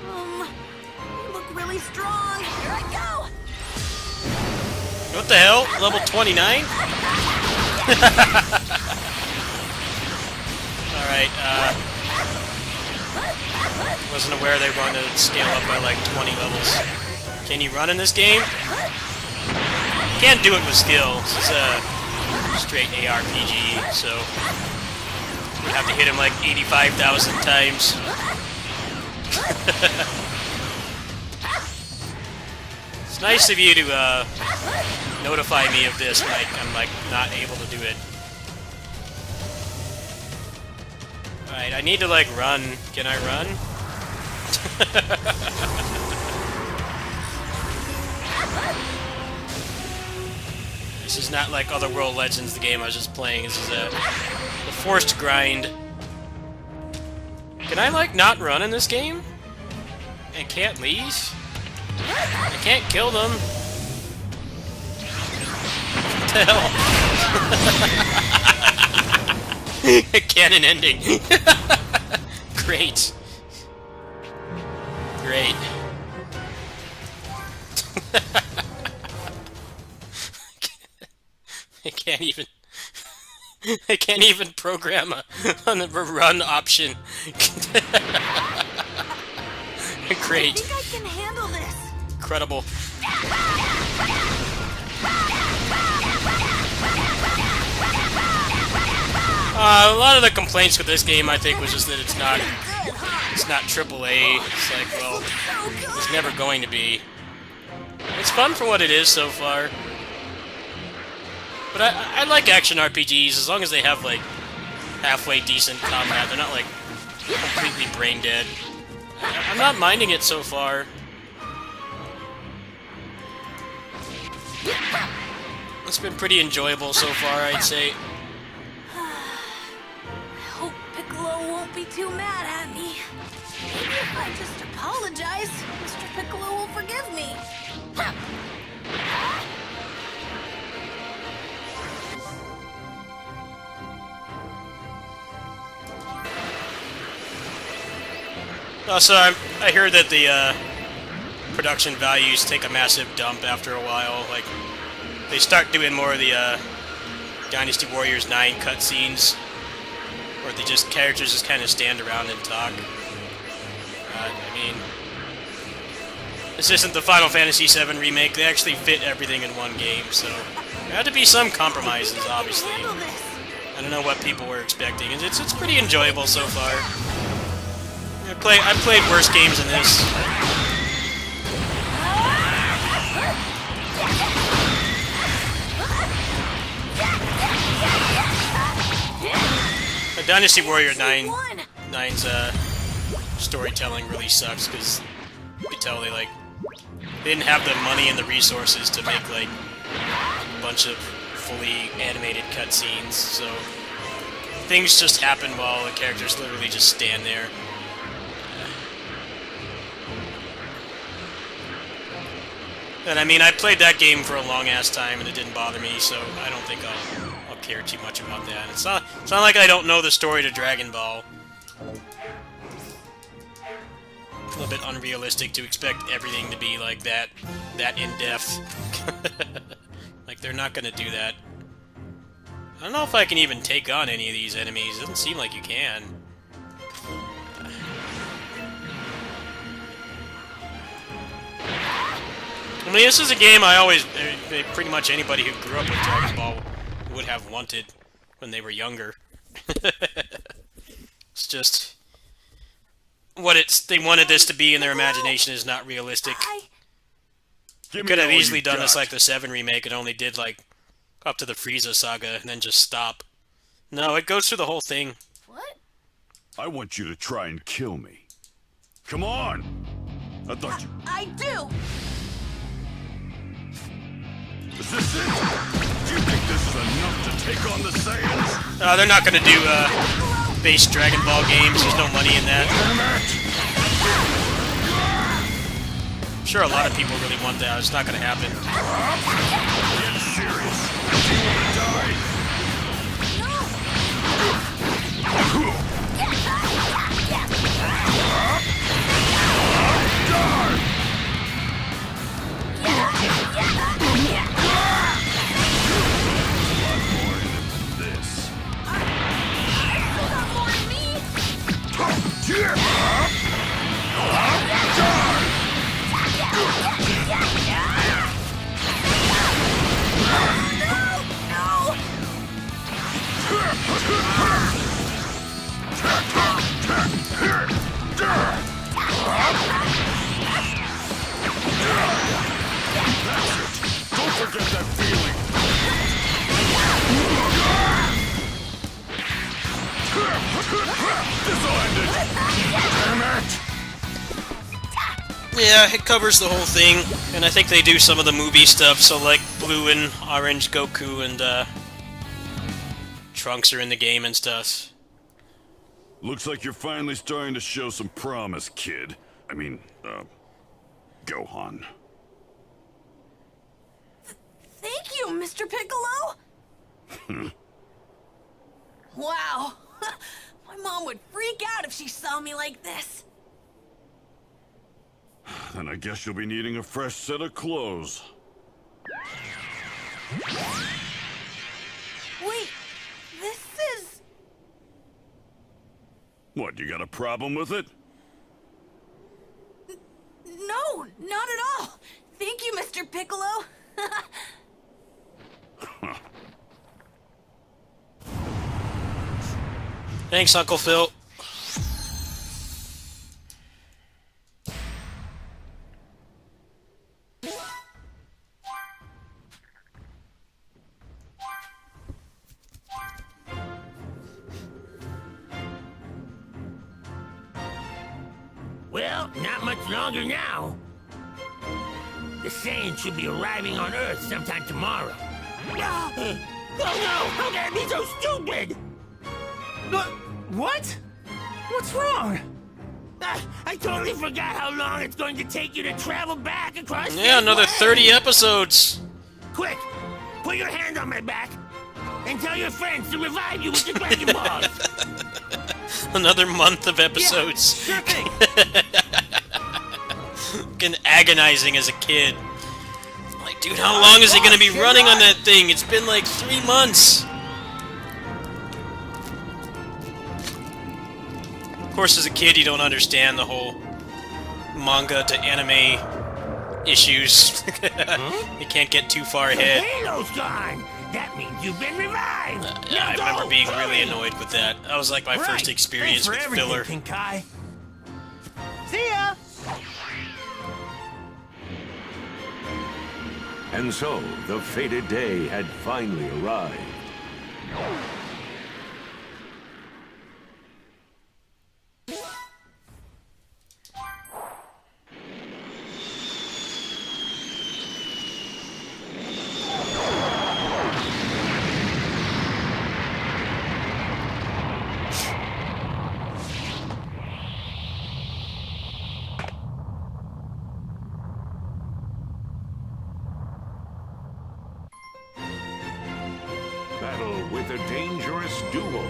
Speaker 2: You look really strong. Here I go!
Speaker 1: What the hell? Level 29? Alright, wasn't aware they were going to scale up by like 20 levels. Can you run in this game? Can't do it with skill. This is a straight ARPG, so you have to hit him like 85,000 times. It's nice of you to notify me of this when I'm like not able to do it. Alright, I need to like run. Can I run? This is not like Otherworld Legends, the game I was just playing. This is a forced grind. Can I like not run in this game? I can't leave? I can't kill them. What the hell? Canon ending. Great. Great. I can't even. I can't even program a run option. Great.
Speaker 2: I think I can handle this.
Speaker 1: Incredible. A lot of the complaints with this game, I think, was just that it's not AAA. It's like, well, it's never going to be. It's fun for what it is so far. But I like action RPGs as long as they have, like, halfway decent combat. They're not, like, completely brain dead. I'm not minding it so far. It's been pretty enjoyable so far, I'd say.
Speaker 2: I hope Piccolo won't be too mad at me. Maybe if I just apologize, Mr. Piccolo will forgive me.
Speaker 1: Also, I heard that the production values take a massive dump after a while. Like, they start doing more of the Dynasty Warriors 9 cutscenes, where characters just kind of stand around and talk. I mean, this isn't the Final Fantasy VII remake. They actually fit everything in one game, so there had to be some compromises, obviously. I don't know what people were expecting. It's pretty enjoyable so far. I've played worse games than this. The Dynasty Warrior 9's storytelling really sucks because you can tell they didn't have the money and the resources to make like a bunch of fully animated cutscenes, so things just happen while the characters literally just stand there. And I mean, I played that game for a long-ass time, and it didn't bother me, so I don't think I'll care too much about that. It's not like I don't know the story to Dragon Ball. It's a little bit unrealistic to expect everything to be like that in-depth. Like, they're not gonna do that. I don't know if I can even take on any of these enemies. It doesn't seem like you can. I mean, this is a game pretty much anybody who grew up with Dragon Ball would have wanted when they were younger. It's just what they wanted this to be in their imagination is not realistic. You could have easily done this like the 7 remake and only did like up to the Frieza saga and then just stop. No, it goes through the whole thing.
Speaker 2: What?
Speaker 3: I want you to try and kill me. Come on! I thought you...
Speaker 2: I do!
Speaker 3: Is this it? Do you think this is enough to take on the Saiyans?
Speaker 1: They're not gonna do base Dragon Ball games. There's no money in that. I'm sure a lot of people really want that. It's not gonna happen.
Speaker 3: Get serious. Do you want to die? Don't forget that feeling. This'll end it. Damn it!
Speaker 1: Yeah, it covers the whole thing, and I think they do some of the movie stuff, so like Blue and Orange Goku and Trunks are in the game and stuff.
Speaker 3: Looks like you're finally starting to show some promise, kid. I mean, Gohan.
Speaker 2: Thank you, Mr. Piccolo! Wow. My mom would freak out if she saw me like this.
Speaker 3: then I guess you'll be needing a fresh set of clothes.
Speaker 2: Wait, this is...
Speaker 3: What, you got a problem with it?
Speaker 2: No, not at all. Thank you, Mr. Piccolo.
Speaker 1: Thanks, Uncle Phil.
Speaker 4: Well, not much longer now. The Saiyans should be arriving on Earth sometime tomorrow. Oh no! How can I be so stupid?
Speaker 5: What? What's wrong?
Speaker 4: I totally forgot how long it's going to take you to travel back across
Speaker 1: Yeah,
Speaker 4: this
Speaker 1: another
Speaker 4: way.
Speaker 1: 30 episodes.
Speaker 4: Quick, put your hand on my back and tell your friends to revive you with the Dragon Balls.
Speaker 1: Another month of episodes.
Speaker 5: Sure thing.
Speaker 1: Fucking agonizing as a kid. Like, dude, how long is he gonna be running on that thing? It's been like 3 months. Of course, as a kid, you don't understand the whole manga to anime issues. You can't get too far
Speaker 4: The
Speaker 1: ahead.
Speaker 4: Halo's gone. That means you've been revived.
Speaker 1: Yeah, I
Speaker 4: Now
Speaker 1: remember
Speaker 4: go,
Speaker 1: being
Speaker 4: hurry.
Speaker 1: really annoyed with that. That was like my
Speaker 5: Right.
Speaker 1: first experience
Speaker 5: Thanks
Speaker 1: with
Speaker 5: for
Speaker 1: filler.
Speaker 5: everything, Kai. See ya.
Speaker 7: And so, the fated day had finally arrived. Battle with a dangerous duo.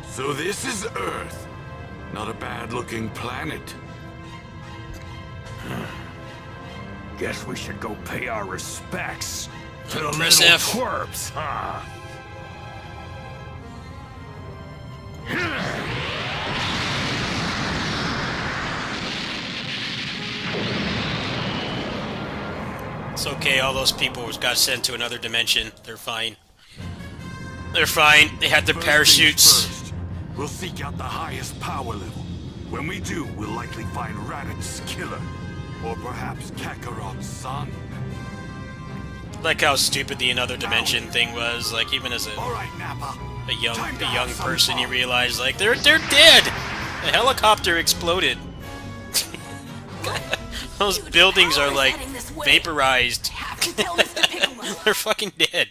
Speaker 3: So this is Earth. Not a bad-looking planet.
Speaker 7: Guess we should go pay our respects to the
Speaker 1: Press
Speaker 7: little
Speaker 1: F.
Speaker 7: twerps, huh?
Speaker 1: It's okay, all those people got sent to another dimension. They're fine. They're fine. They had their
Speaker 3: First
Speaker 1: parachutes.
Speaker 3: things first, we'll seek out the highest power level. When we do, we'll likely find Raditz' killer. Or perhaps Kakarot's son.
Speaker 1: Like how stupid the another dimension thing was. Like even as
Speaker 3: All right, Nappa.
Speaker 1: a young
Speaker 3: Time to have some
Speaker 1: person, you
Speaker 3: fun.
Speaker 1: realize like they're dead. The helicopter exploded. Those
Speaker 2: Huge
Speaker 1: buildings
Speaker 2: power
Speaker 1: are
Speaker 2: is
Speaker 1: like
Speaker 2: heading this way.
Speaker 1: vaporized.
Speaker 2: I have to tell Mr. Piccolo.
Speaker 1: They're fucking dead.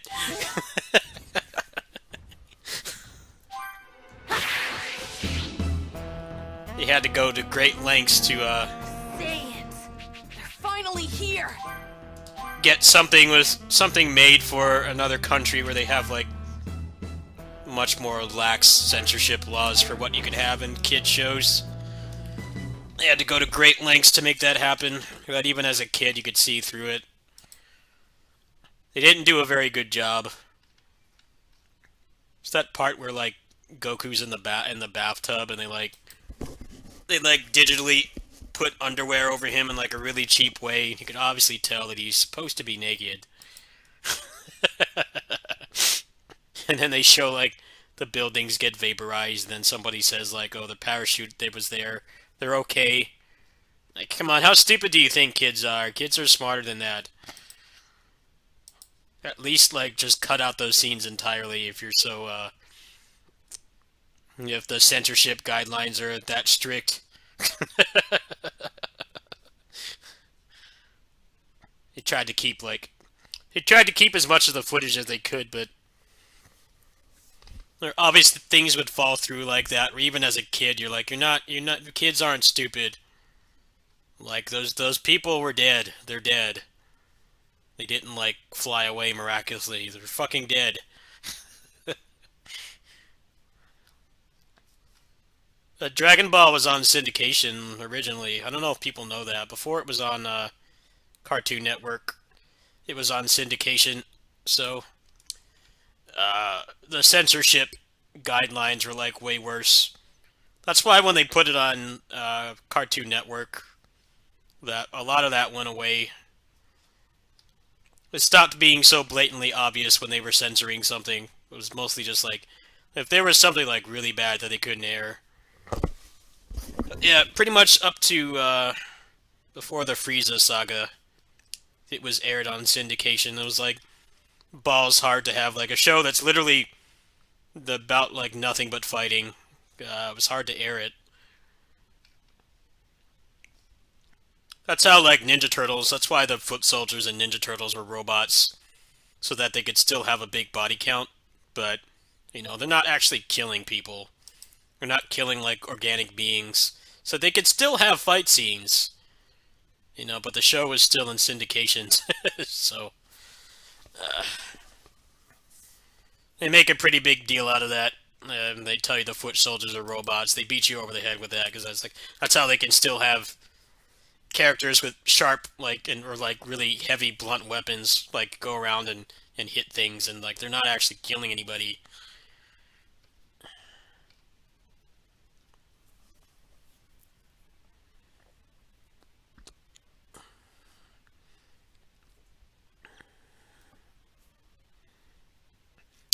Speaker 1: They had to go to great lengths to
Speaker 2: Saiyans, they're finally here.
Speaker 1: get something made for another country where they have like much more lax censorship laws for what you could have in kid shows. They had to go to great lengths to make that happen. That even as a kid you could see through it. They didn't do a very good job. It's that part where like Goku's in the bathtub and they digitally put underwear over him in like a really cheap way. You can obviously tell that he's supposed to be naked. And then they show like the buildings get vaporized, and then somebody says like, "Oh, the parachute that was there, they're okay." Like, come on, how stupid do you think kids are? Kids are smarter than that. At least like just cut out those scenes entirely if you're so if the censorship guidelines are that strict. They tried to keep as much of the footage as they could, but there are obvious things would fall through like that. Or even as a kid, you're not. Kids aren't stupid. Like those people were dead. They're dead. They didn't like fly away miraculously. They're fucking dead. Dragon Ball was on syndication originally. I don't know if people know that. Before it was on Cartoon Network, it was on syndication. So the censorship guidelines were like way worse. That's why when they put it on Cartoon Network, that a lot of that went away. It stopped being so blatantly obvious when they were censoring something. It was mostly just like, if there was something like really bad that they couldn't air. Yeah, pretty much up to before the Frieza saga, it was aired on syndication. It was like balls hard to have like a show that's literally about like nothing but fighting. It was hard to air it. That's how like Ninja Turtles. That's why the Foot Soldiers and Ninja Turtles were robots, so that they could still have a big body count. But you know, they're not actually killing people. They're not killing like organic beings, so they could still have fight scenes. You know, but the show was still in syndication, so they make a pretty big deal out of that. They tell you the Foot Soldiers are robots. They beat you over the head with that because that's how they can still have characters with sharp or really heavy blunt weapons like go around and hit things, and like they're not actually killing anybody.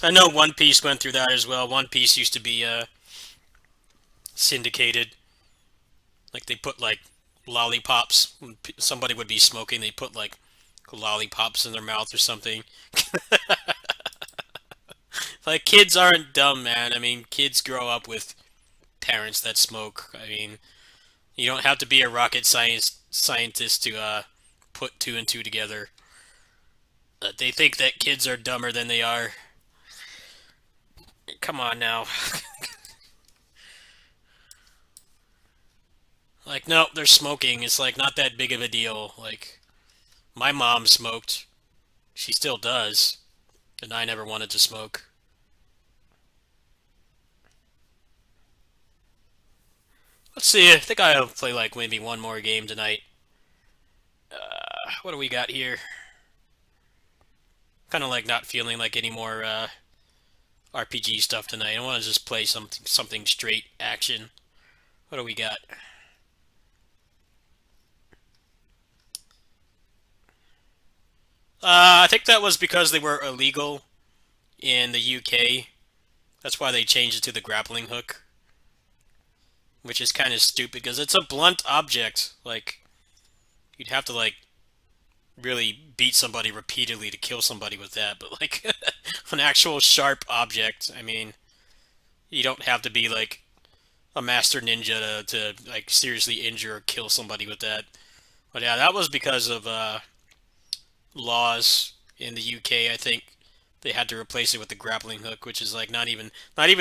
Speaker 1: I know One Piece went through that as well. One Piece used to be syndicated. Like they put like lollipops. When somebody would be smoking, they put like lollipops in their mouth or something. Like kids aren't dumb, man. I mean, kids grow up with parents that smoke. I mean, you don't have to be a rocket scientist to put two and two together. They think that kids are dumber than they are. Come on now. Like, no, they're smoking. It's like not that big of a deal. Like, my mom smoked. She still does. And I never wanted to smoke. Let's see. I think I'll play like maybe one more game tonight. What do we got here? Kind of like not feeling like any more RPG stuff tonight. I want to just play something straight action. What do we got? I think that was because they were illegal in the UK. That's why they changed it to the grappling hook. Which is kind of stupid because it's a blunt object. Like, you'd have to like really beat somebody repeatedly to kill somebody with that. But like an actual sharp object, I mean, you don't have to be like a master ninja to like seriously injure or kill somebody with that. But yeah, that was because of laws in the UK. I think they had to replace it with the grappling hook, which is like not even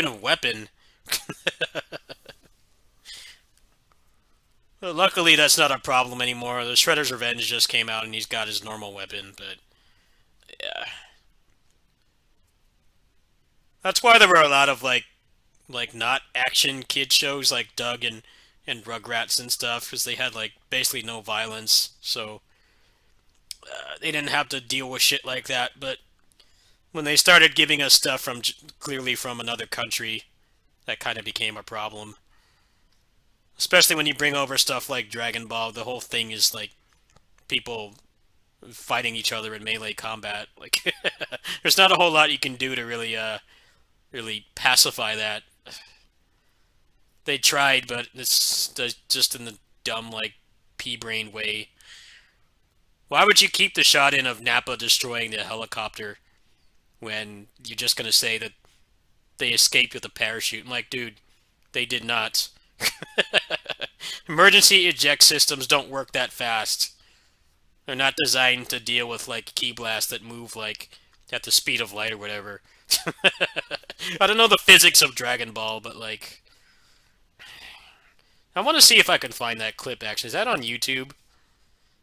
Speaker 1: a weapon. Well, luckily, that's not a problem anymore. The Shredder's Revenge just came out, and he's got his normal weapon, but yeah, that's why there were a lot of like not action kid shows like Doug and Rugrats and stuff, because they had like basically no violence, so they didn't have to deal with shit like that. But when they started giving us stuff from clearly from another country, that kind of became a problem. Especially when you bring over stuff like Dragon Ball, the whole thing is like people fighting each other in melee combat. Like, there's not a whole lot you can do to really pacify that. They tried, but it's just in the dumb, like, pea-brain way. Why would you keep the shot in of Nappa destroying the helicopter when you're just gonna say that they escaped with a parachute? I'm like, dude, they did not. Emergency eject systems don't work that fast. They're not designed to deal with like key blasts that move like at the speed of light or whatever. I don't know the physics of Dragon Ball, but like I want to see if I can find that clip actually. Is that on YouTube?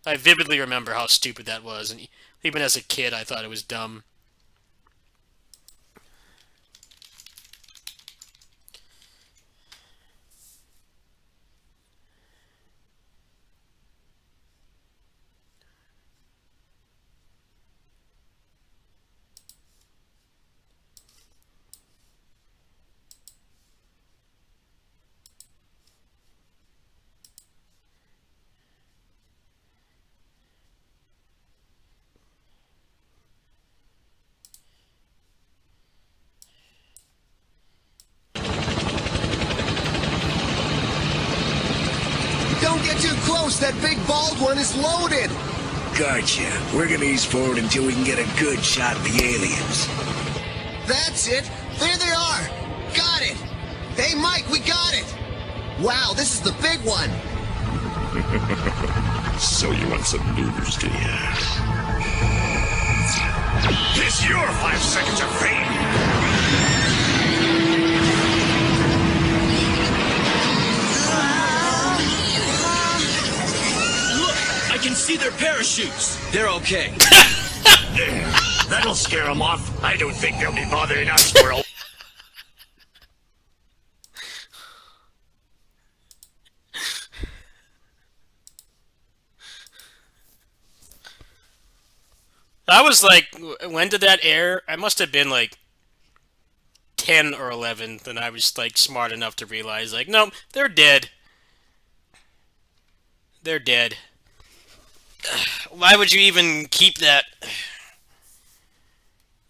Speaker 1: I vividly remember how stupid that was, and even as a kid I thought it was dumb.
Speaker 8: bald one is loaded!
Speaker 9: Gotcha. We're gonna ease forward until we can get a good shot of the aliens.
Speaker 8: That's it! There they are! Got it! Hey, Mike, we got it! Wow, this is the big one!
Speaker 9: So you want some news, do ya?
Speaker 3: It's your 5 seconds of fame!
Speaker 7: I can see their parachutes. They're okay.
Speaker 3: That'll scare them off. I don't think they'll be bothering us, squirrel.
Speaker 1: I was like, when did that air? I must have been like 10 or 11, then I was like smart enough to realize, like, no, they're dead. They're dead. Why would you even keep that?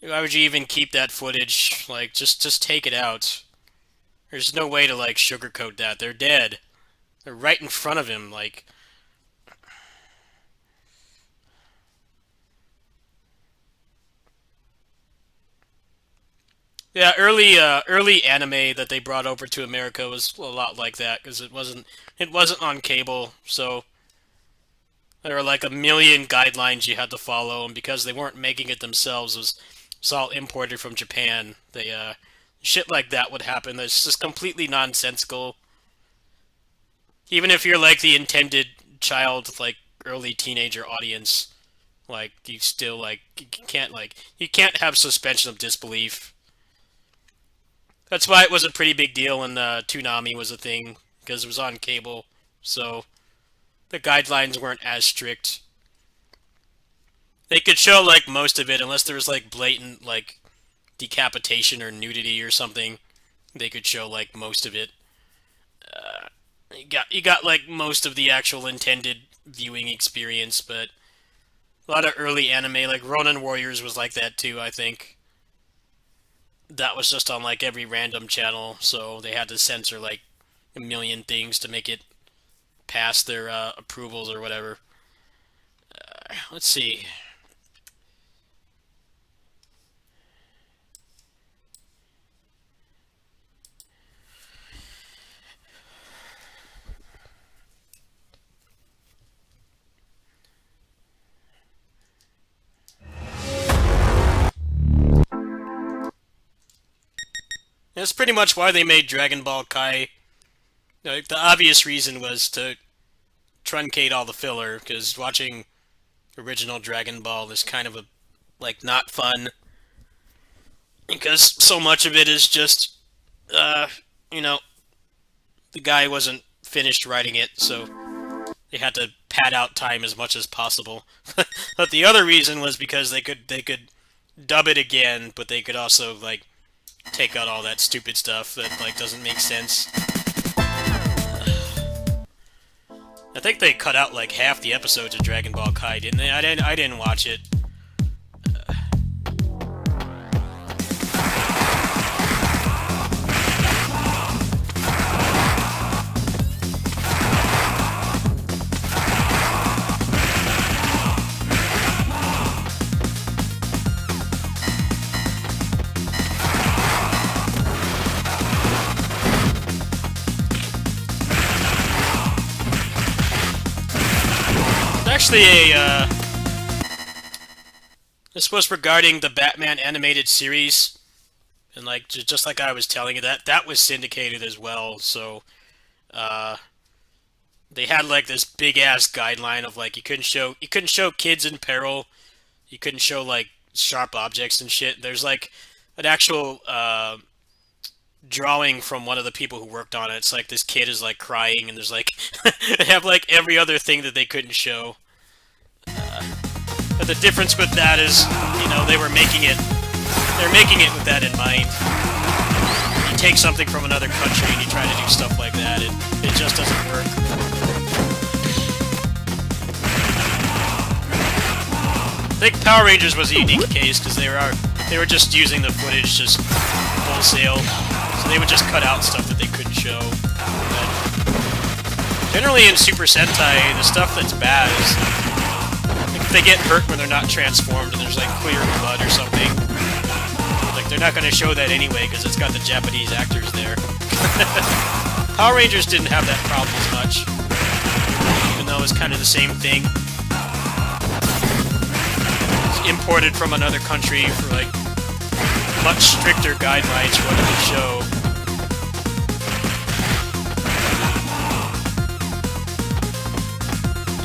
Speaker 1: Why would you even keep that footage? Like, just take it out. There's no way to, like, sugarcoat that. They're dead. They're right in front of him, like... Yeah, early anime that they brought over to America was a lot like that, because it wasn't on cable, so there were like a million guidelines you had to follow, and because they weren't making it themselves, it was all imported from Japan. They shit like that would happen. That's just completely nonsensical. Even if you're like the intended child, like early teenager audience, like you still you can't have suspension of disbelief. That's why it was a pretty big deal when Toonami was a thing, because it was on cable, so the guidelines weren't as strict. They could show, like, most of it, unless there was, like, blatant, like, decapitation or nudity or something. They could show, like, most of it. You got, like, most of the actual intended viewing experience, but a lot of early anime, like, Ronin Warriors was like that, too, I think. That was just on, like, every random channel, so they had to censor, like, a million things to make it pass their approvals or whatever. Let's see. That's pretty much why they made Dragon Ball Kai. Like, the obvious reason was to truncate all the filler, because watching original Dragon Ball is kind of not fun. Because so much of it is just, the guy wasn't finished writing it, so they had to pad out time as much as possible. But the other reason was because they could dub it again, but they could also, like, take out all that stupid stuff that, like, doesn't make sense. I think they cut out, like, half the episodes of Dragon Ball Kai, didn't they? I didn't watch it. Actually, this was regarding the Batman animated series, and like just like I was telling you, that was syndicated as well. So they had like this big ass guideline of like you couldn't show kids in peril, you couldn't show like sharp objects and shit. There's like an actual drawing from one of the people who worked on it. It's like this kid is like crying, and there's like they have like every other thing that they couldn't show. But the difference with that is, they're making it with that in mind. You take something from another country and you try to do stuff like that, it just doesn't work. I think Power Rangers was a unique case because they were just using the footage just wholesale, so they would just cut out stuff that they couldn't show. But Generally in Super Sentai, the stuff that's bad is like if they get hurt when they're not transformed and there's like clear blood or something. Like they're not going to show that anyway because it's got the Japanese actors there. Power Rangers didn't have that problem as much, even though it's kind of the same thing. It's imported from another country for like much stricter guidelines for what it would show.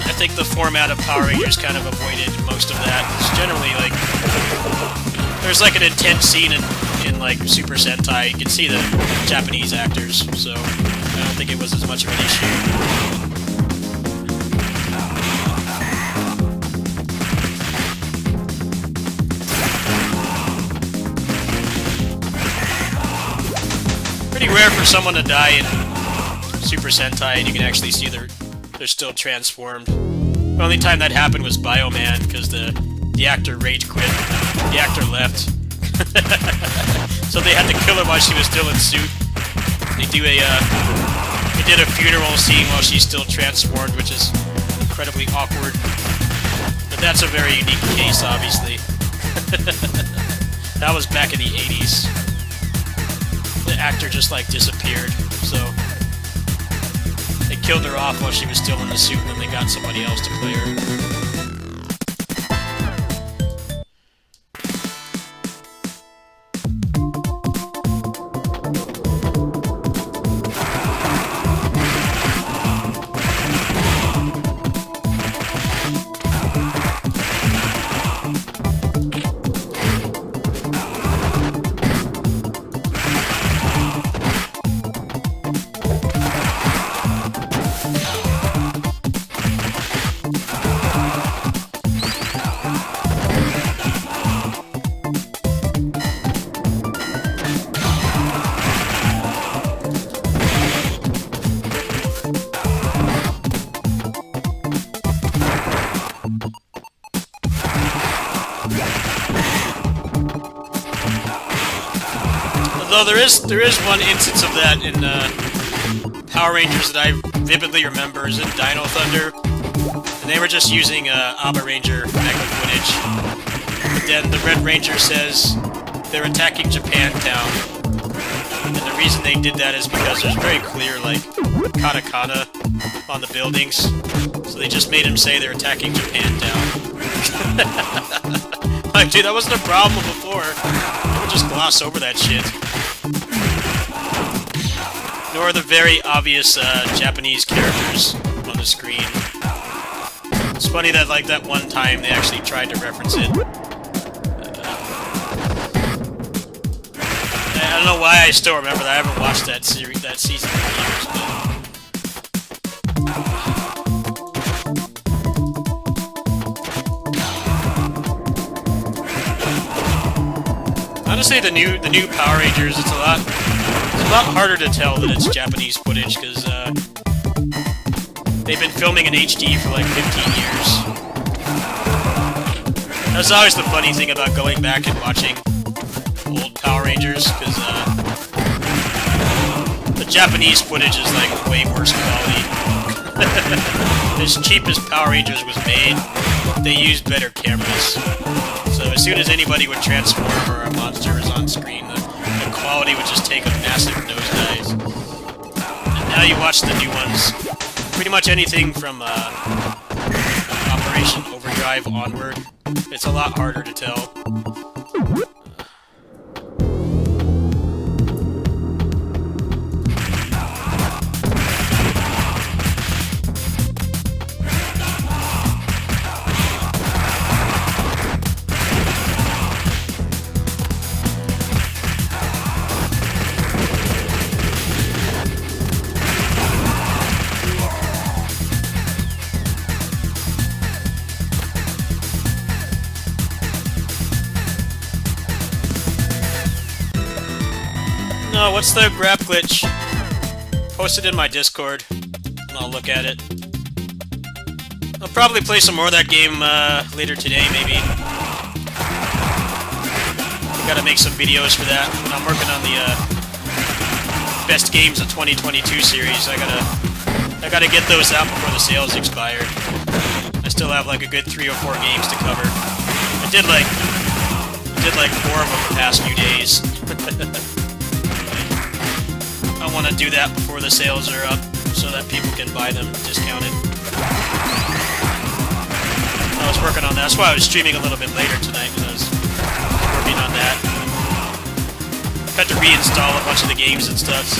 Speaker 1: I think the format of Power Rangers kind of avoided most of that. It's generally like there's like an intense scene in like Super Sentai. You can see the Japanese actors, so I don't think it was as much of an issue. Pretty rare for someone to die in Super Sentai and you can actually see they're still transformed. The only time that happened was Bioman, because the actor rage quit. The actor left. So they had to kill her while she was still in suit. They did a funeral scene while she's still transformed, which is incredibly awkward. But that's a very unique case, obviously. That was back in the 80s. The actor just like disappeared, so they killed her off while she was still in the suit, and then they got somebody else to play her. Although there is one instance of that in Power Rangers that I vividly remember is in Dino Thunder, and they were just using Aba Ranger Mega footage. But then the Red Ranger says they're attacking Japantown, and the reason they did that is because there's very clear like katakana on the buildings, so they just made him say they're attacking Japantown. Like, dude, that wasn't a problem before. They would just gloss over that shit. Nor the very obvious Japanese characters on the screen. It's funny that, like, that one time they actually tried to reference it. I don't know why I still remember that. I haven't watched that series, that season in years, but... Honestly, the new Power Rangers, it's a lot harder to tell that it's Japanese footage because they've been filming in HD for like 15 years. That's always the funny thing about going back and watching old Power Rangers, because the Japanese footage is like way worse quality. As cheap as Power Rangers was made, they used better cameras. So as soon as anybody would transform or a monster was on screen, the quality would just take a massive nosedive. And now you watch the new ones, pretty much anything from Operation Overdrive onward, it's a lot harder to tell. No, what's the grab glitch? Post it in my Discord, and I'll look at it. I'll probably play some more of that game later today, maybe. I gotta make some videos for that. When I'm working on the Best Games of 2022 series, I gotta I gotta get those out before the sales expire. I still have like a good 3 or 4 games to cover. I did like 4 of them the past few days. I want to do that before the sales are up, so that people can buy them discounted. I was working on that. That's why I was streaming a little bit later tonight, because I was working on that. Had to reinstall a bunch of the games and stuff.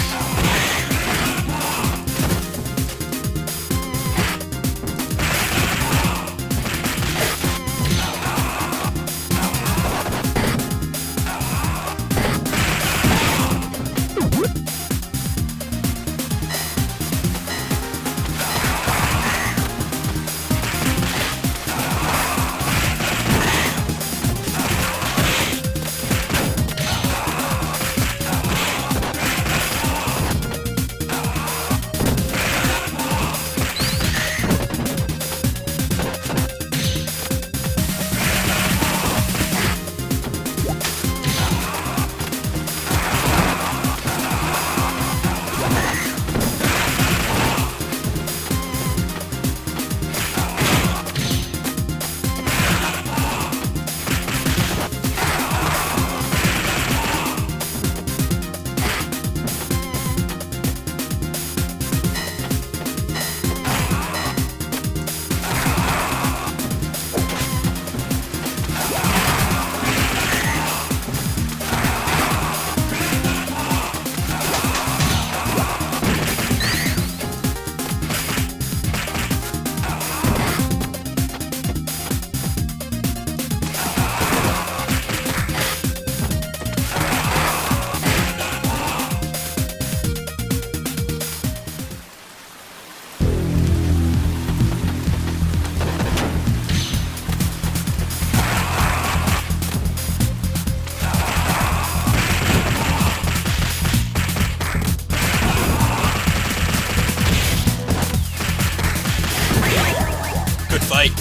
Speaker 1: Fight.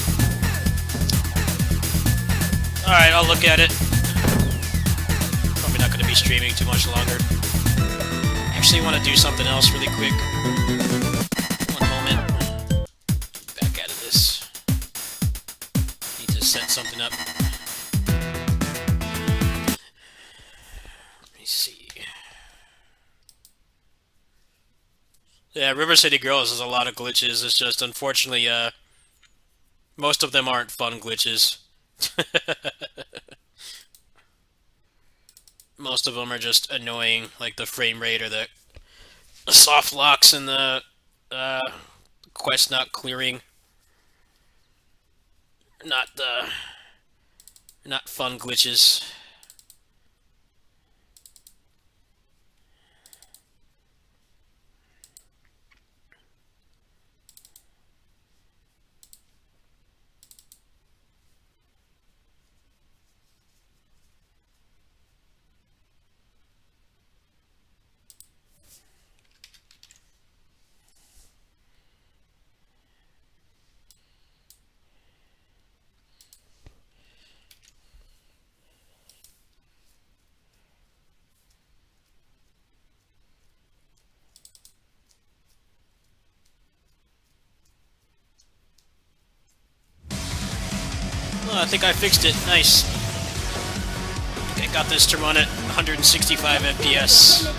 Speaker 1: Alright, I'll look at it. Probably not going to be streaming too much longer. Actually, want to do something else really quick. One moment. Back out of this. Need to set something up. Let me see. Yeah, River City Girls has a lot of glitches. It's just, unfortunately, most of them aren't fun glitches. Most of them are just annoying, like the frame rate or the soft locks and the quest not clearing. Not fun glitches. Oh, I think I fixed it. Nice. I got this to run at 165 FPS.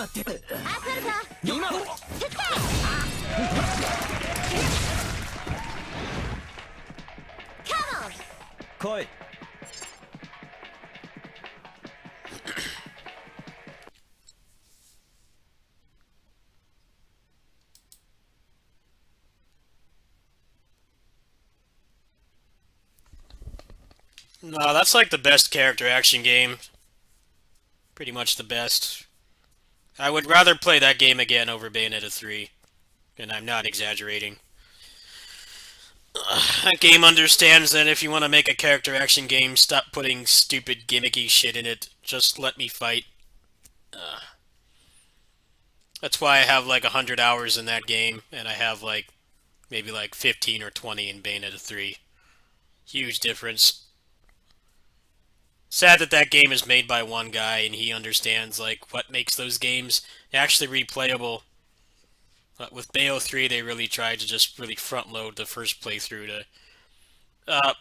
Speaker 6: Come on!
Speaker 5: 来い。
Speaker 1: No, that's like the best character action game. Pretty much the best. I would rather play that game again over Bayonetta 3. And I'm not exaggerating. That game understands that if you want to make a character action game, stop putting stupid gimmicky shit in it. Just let me fight. That's why I have like 100 hours in that game, and I have like maybe like 15 or 20 in Bayonetta 3. Huge difference. Sad that that game is made by one guy and he understands like what makes those games actually replayable. But with Bayo 3, they really tried to just really front load the first playthrough to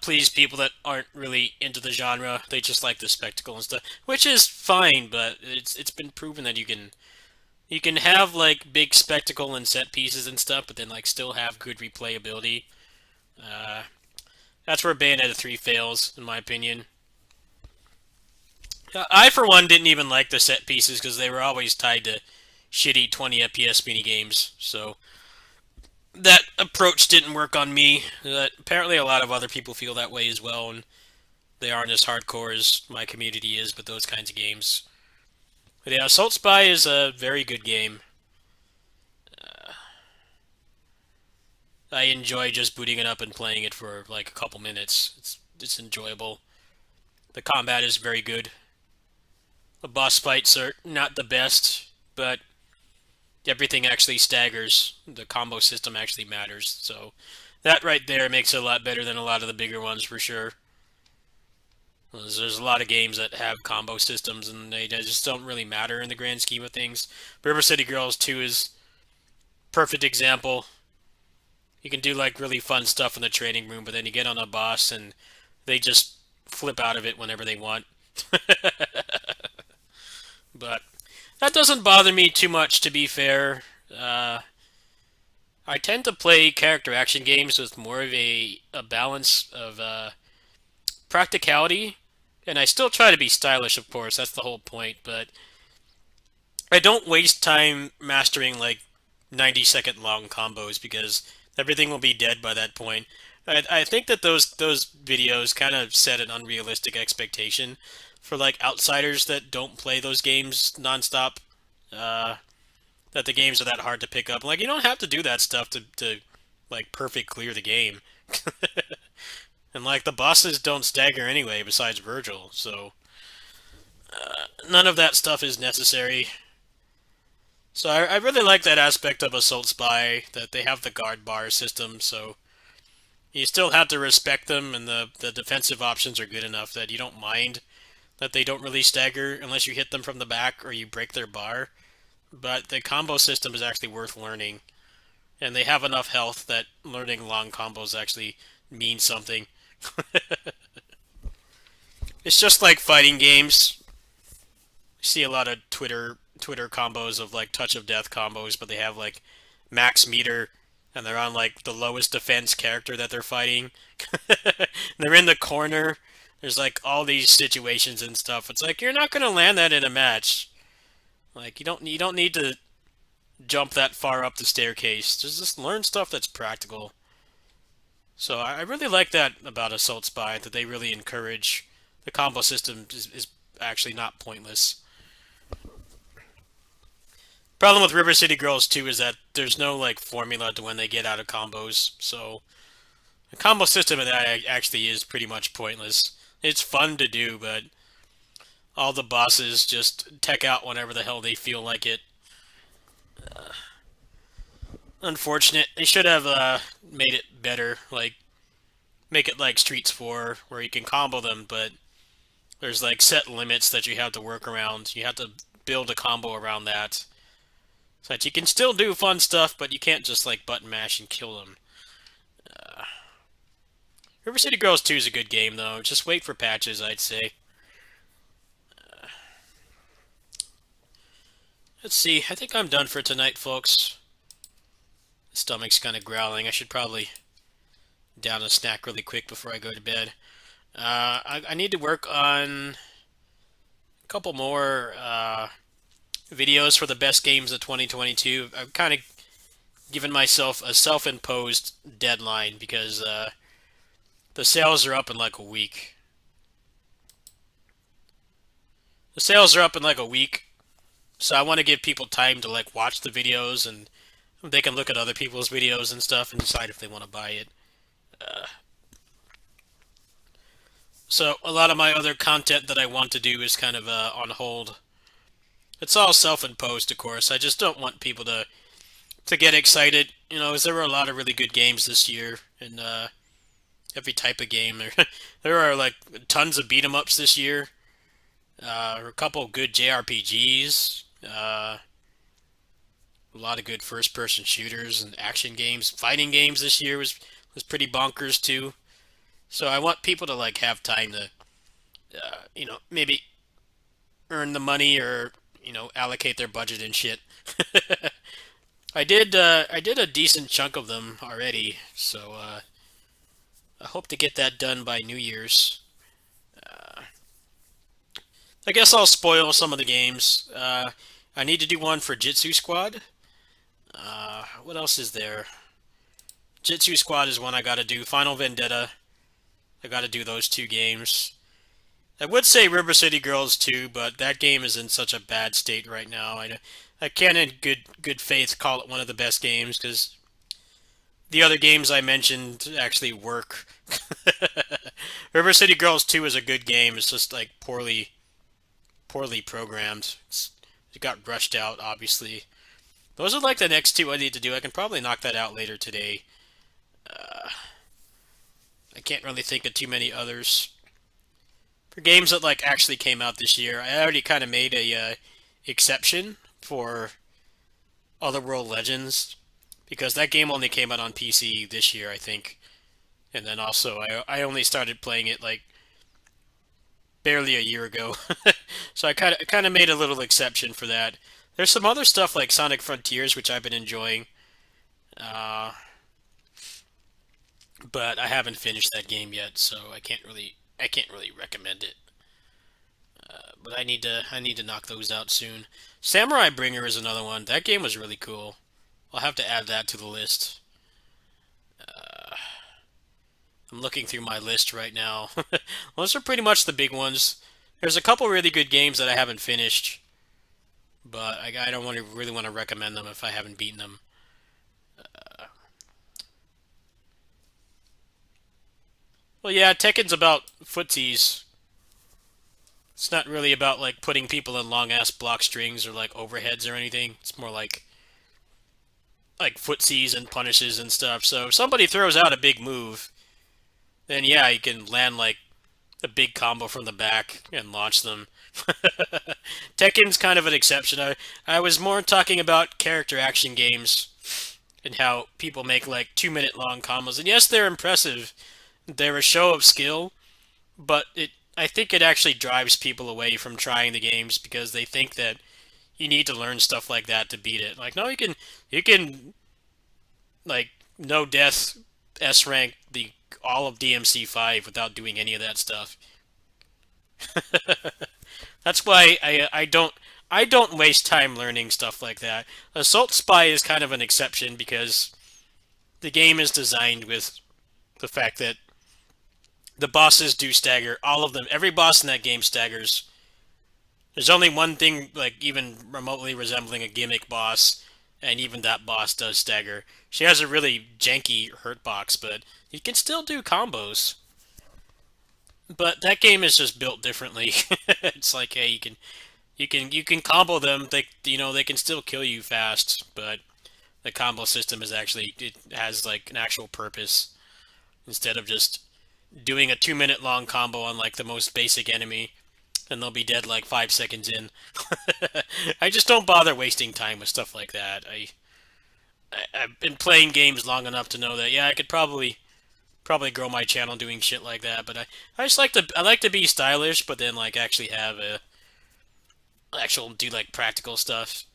Speaker 1: please people that aren't really into the genre. They just like the spectacle and stuff, which is fine. But it's been proven that you can have like big spectacle and set pieces and stuff, but then like still have good replayability. That's where Bayonetta 3 fails, in my opinion. I, for one, didn't even like the set pieces because they were always tied to shitty 20 FPS minigames, so that approach didn't work on me. Apparently a lot of other people feel that way as well, and they aren't as hardcore as my community is with those kinds of games. But yeah, Assault Spy is a very good game. I enjoy just booting it up and playing it for like a couple minutes. It's enjoyable. The combat is very good. The boss fights are not the best, but everything actually staggers. The combo system actually matters, so that right there makes it a lot better than a lot of the bigger ones for sure. There's a lot of games that have combo systems and they just don't really matter in the grand scheme of things. River City Girls 2 is a perfect example. You can do like really fun stuff in the training room, but then you get on a boss and they just flip out of it whenever they want. But that doesn't bother me too much, to be fair. I tend to play character action games with more of a balance of practicality, and I still try to be stylish, of course, that's the whole point, but I don't waste time mastering like 90-second long combos because everything will be dead by that point. I think that those videos kind of set an unrealistic expectation for like outsiders that don't play those games nonstop. That the games are that hard to pick up. Like, you don't have to do that stuff to like perfect clear the game. And like the bosses don't stagger anyway, besides Virgil. So none of that stuff is necessary. So I really like that aspect of Assault Spy, that they have the guard bar system. So you still have to respect them, and the defensive options are good enough that you don't mind that they don't really stagger unless you hit them from the back or you break their bar. But the combo system is actually worth learning. And they have enough health that learning long combos actually means something. It's just like fighting games. You see a lot of Twitter combos of like touch of death combos, but they have like max meter and they're on like the lowest defense character that they're fighting. They're in the corner. There's like all these situations and stuff. It's like you're not gonna land that in a match. Like you don't need to jump that far up the staircase. Just learn stuff that's practical. So I really like that about Assault Spy, that they really encourage the combo system is actually not pointless. Problem with River City Girls 2 is that there's no like formula to when they get out of combos. So the combo system of that actually is pretty much pointless. It's fun to do, but all the bosses just tech out whenever the hell they feel like it. Unfortunate. They should have made it better, like make it like Streets 4 where you can combo them, but there's like set limits that you have to work around. You have to build a combo around that. So that you can still do fun stuff, but you can't just like button mash and kill them. River City Girls 2 is a good game though. Just wait for patches, I'd say. Let's see. I think I'm done for tonight, folks. The stomach's kind of growling. I should probably down a snack really quick before I go to bed. I need to work on a couple more videos for the best games of 2022. I've kind of given myself a self-imposed deadline because the sales are up in like a week. The sales are up in like a week, so I want to give people time to like watch the videos, and they can look at other people's videos and stuff and decide if they want to buy it. So a lot of my other content that I want to do is kind of on hold. It's all self-imposed, of course. I just don't want people to get excited. You know, as there were a lot of really good games this year, and every type of game. There are like tons of beat 'em ups this year. A couple of good JRPGs. A lot of good first-person shooters and action games. Fighting games this year was pretty bonkers too. So I want people to like have time to, you know, maybe earn the money or, you know, allocate their budget and shit. I did a decent chunk of them already, so I hope to get that done by New Year's. I guess I'll spoil some of the games. I need to do one for Jitsu Squad. What else is there? Jitsu Squad is one I gotta do. Final Vendetta. I gotta do those two games. I would say River City Girls too, but that game is in such a bad state right now. I can't in good faith call it one of the best games, because the other games I mentioned actually work. River City Girls 2 is a good game. It's just like poorly programmed. It got rushed out, obviously. Those are like the next two I need to do. I can probably knock that out later today. I can't really think of too many others. For games that like actually came out this year, I already kind of made a exception for Otherworld Legends, because that game only came out on PC this year, I think. And then also, I only started playing it like barely a year ago. So I kind of made a little exception for that. There's some other stuff like Sonic Frontiers, which I've been enjoying. But I haven't finished that game yet, so I can't really recommend it. But I need to knock those out soon. Samurai Bringer is another one. That game was really cool. I'll have to add that to the list. I'm looking through my list right now. Those are pretty much the big ones. There's a couple really good games that I haven't finished, but I don't really want to recommend them if I haven't beaten them. Well, yeah, Tekken's about footsies. It's not really about like putting people in long-ass block strings or like overheads or anything. It's more like footsies and punishes and stuff. So if somebody throws out a big move, then yeah, you can land like a big combo from the back and launch them. Tekken's kind of an exception. I was more talking about character action games and how people make like 2-minute long combos. And yes, they're impressive. They're a show of skill, but I think it actually drives people away from trying the games because they think that you need to learn stuff like that to beat it. Like, no, you can like no death S rank all of DMC5 without doing any of that stuff. That's why I don't waste time learning stuff like that. Assault Spy is kind of an exception because the game is designed with the fact that the bosses do stagger. All of them. Every boss in that game staggers. There's only one thing like even remotely resembling a gimmick boss, and even that boss does stagger. She has a really janky hurt box, but you can still do combos. But that game is just built differently. It's like, hey, you can combo them. They can still kill you fast, but the combo system is actually, it has like an actual purpose instead of just doing a 2-minute long combo on like the most basic enemy and they'll be dead like 5 seconds in. I just don't bother wasting time with stuff like that. I've been playing games long enough to know that, yeah, I could probably grow my channel doing shit like that, but I just like to be stylish, but then like actually have do like practical stuff.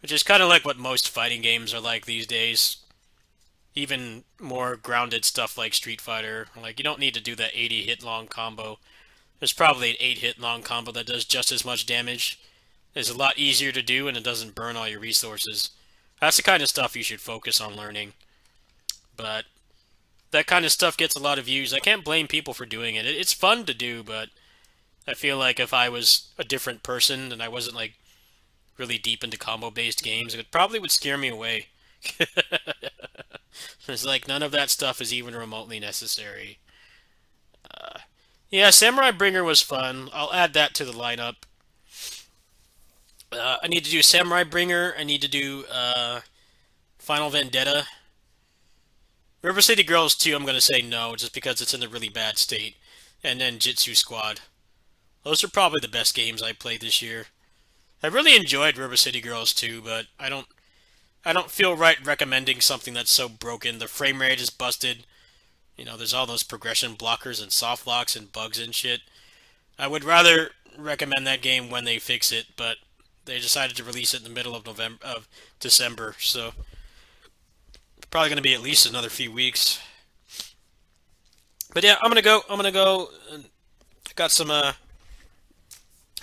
Speaker 1: Which is kind of like what most fighting games are like these days. Even more grounded stuff like Street Fighter. Like, you don't need to do that 80 hit long combo. There's probably an 8 hit long combo that does just as much damage. It's a lot easier to do and it doesn't burn all your resources. That's the kind of stuff you should focus on learning. But that kind of stuff gets a lot of views. I can't blame people for doing it. It's fun to do, but I feel like if I was a different person and I wasn't like really deep into combo-based games, it probably would scare me away. It's like none of that stuff is even remotely necessary. Yeah, Samurai Bringer was fun. I'll add that to the lineup. I need to do Samurai Bringer. I need to do Final Vendetta. River City Girls 2, I'm going to say no, just because it's in a really bad state. And then Jitsu Squad. Those are probably the best games I played this year. I really enjoyed River City Girls 2, but I don't feel right recommending something that's so broken. The frame rate is busted. You know, there's all those progression blockers and soft locks and bugs and shit. I would rather recommend that game when they fix it, but they decided to release it in the middle of December, so it's probably going to be at least another few weeks. But yeah, I'm gonna go. I got some.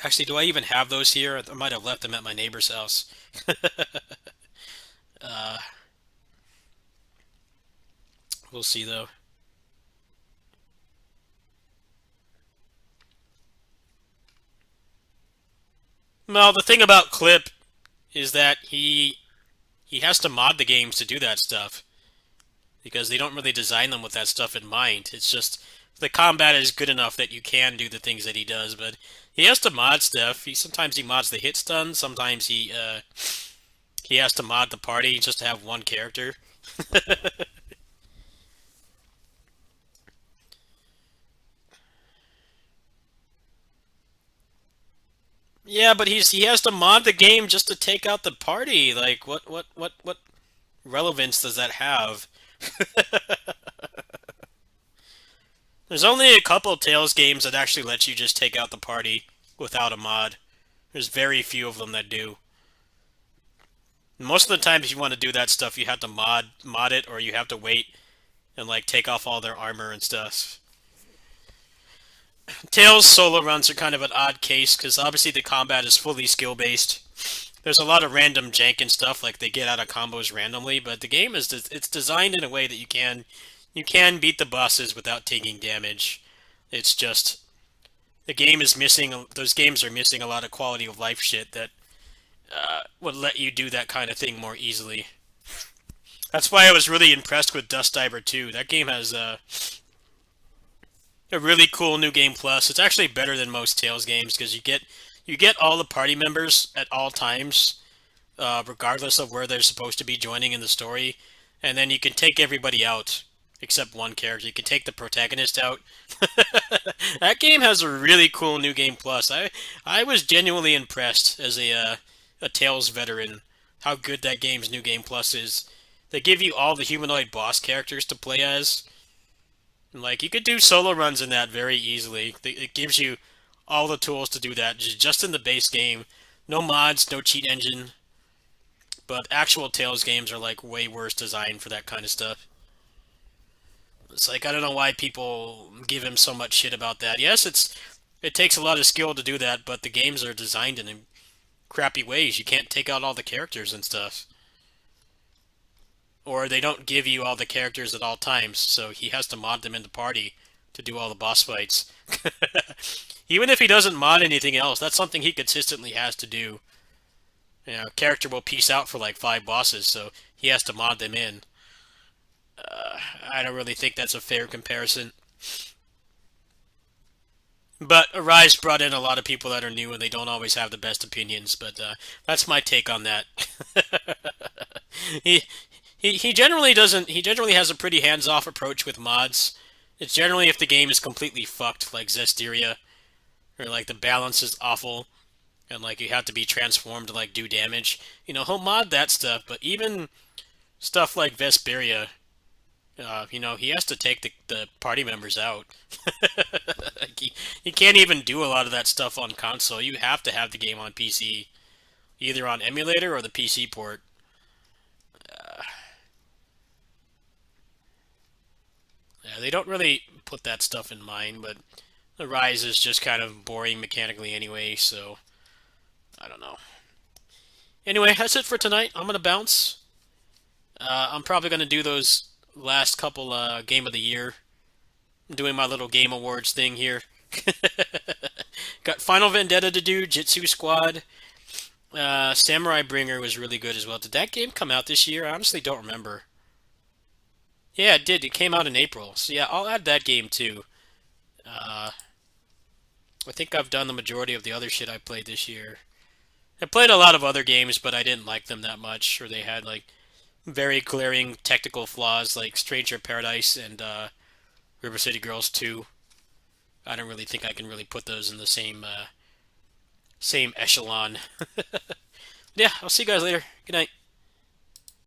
Speaker 1: Actually, do I even have those here? I might have left them at my neighbor's house. We'll see though. Well, the thing about Clip is that he has to mod the games to do that stuff because they don't really design them with that stuff in mind. It's just the combat is good enough that you can do the things that he does, but he has to mod stuff. Sometimes he mods the hit stun, sometimes he has to mod the party just to have one character. Yeah, but he has to mod the game just to take out the party. Like, what relevance does that have? There's only a couple Tales games that actually let you just take out the party without a mod. There's very few of them that do. Most of the time, if you want to do that stuff, you have to mod it, or you have to wait and like take off all their armor and stuff. Tales solo runs are kind of an odd case because obviously the combat is fully skill based. There's a lot of random jank and stuff, like they get out of combos randomly, but the game is it's designed in a way that you can beat the bosses without taking damage. It's just the game is missing. Those games are missing a lot of quality of life shit that would let you do that kind of thing more easily. That's why I was really impressed with Dust Diver 2. That game has a really cool new game plus. It's actually better than most Tales games because you get all the party members at all times, regardless of where they're supposed to be joining in the story, and then you can take everybody out except one character. You can take the protagonist out. That game has a really cool new game plus. I was genuinely impressed as a Tales veteran how good that game's new game plus is. They give you all the humanoid boss characters to play as. Like, you could do solo runs in that very easily. It gives you all the tools to do that just in the base game. No mods, no cheat engine. But actual Tales games are like way worse designed for that kind of stuff. It's like, I don't know why people give him so much shit about that. Yes, it takes a lot of skill to do that, but the games are designed in crappy ways. You can't take out all the characters and stuff. Or they don't give you all the characters at all times, so he has to mod them into party to do all the boss fights. Even if he doesn't mod anything else, that's something he consistently has to do. You know, character will peace out for like 5 bosses, so he has to mod them in. I don't really think that's a fair comparison. But Arise brought in a lot of people that are new and they don't always have the best opinions, but that's my take on that. He generally doesn't. He generally has a pretty hands-off approach with mods. It's generally if the game is completely fucked, like Zestiria, or like the balance is awful, and like you have to be transformed to like do damage. You know, he'll mod that stuff. But even stuff like Vesperia, you know, he has to take the party members out. Like he can't even do a lot of that stuff on console. You have to have the game on PC. either on emulator or the PC port. Yeah, they don't really put that stuff in mind, but the Rise is just kind of boring mechanically anyway, so I don't know. Anyway, that's it for tonight. I'm gonna bounce. I'm probably gonna do those last couple Game of the Year. I'm doing my little Game Awards thing here. Got Final Vendetta to do, Jitsu Squad. Samurai Bringer was really good as well. Did that game come out this year? I honestly don't remember. Yeah, it did. It came out in April. So yeah, I'll add that game too. I think I've done the majority of the other shit I played this year. I played a lot of other games, but I didn't like them that much, or they had like very glaring technical flaws, like Stranger Paradise and River City Girls 2. I don't really think I can really put those in the same echelon. Yeah, I'll see you guys later. Good night.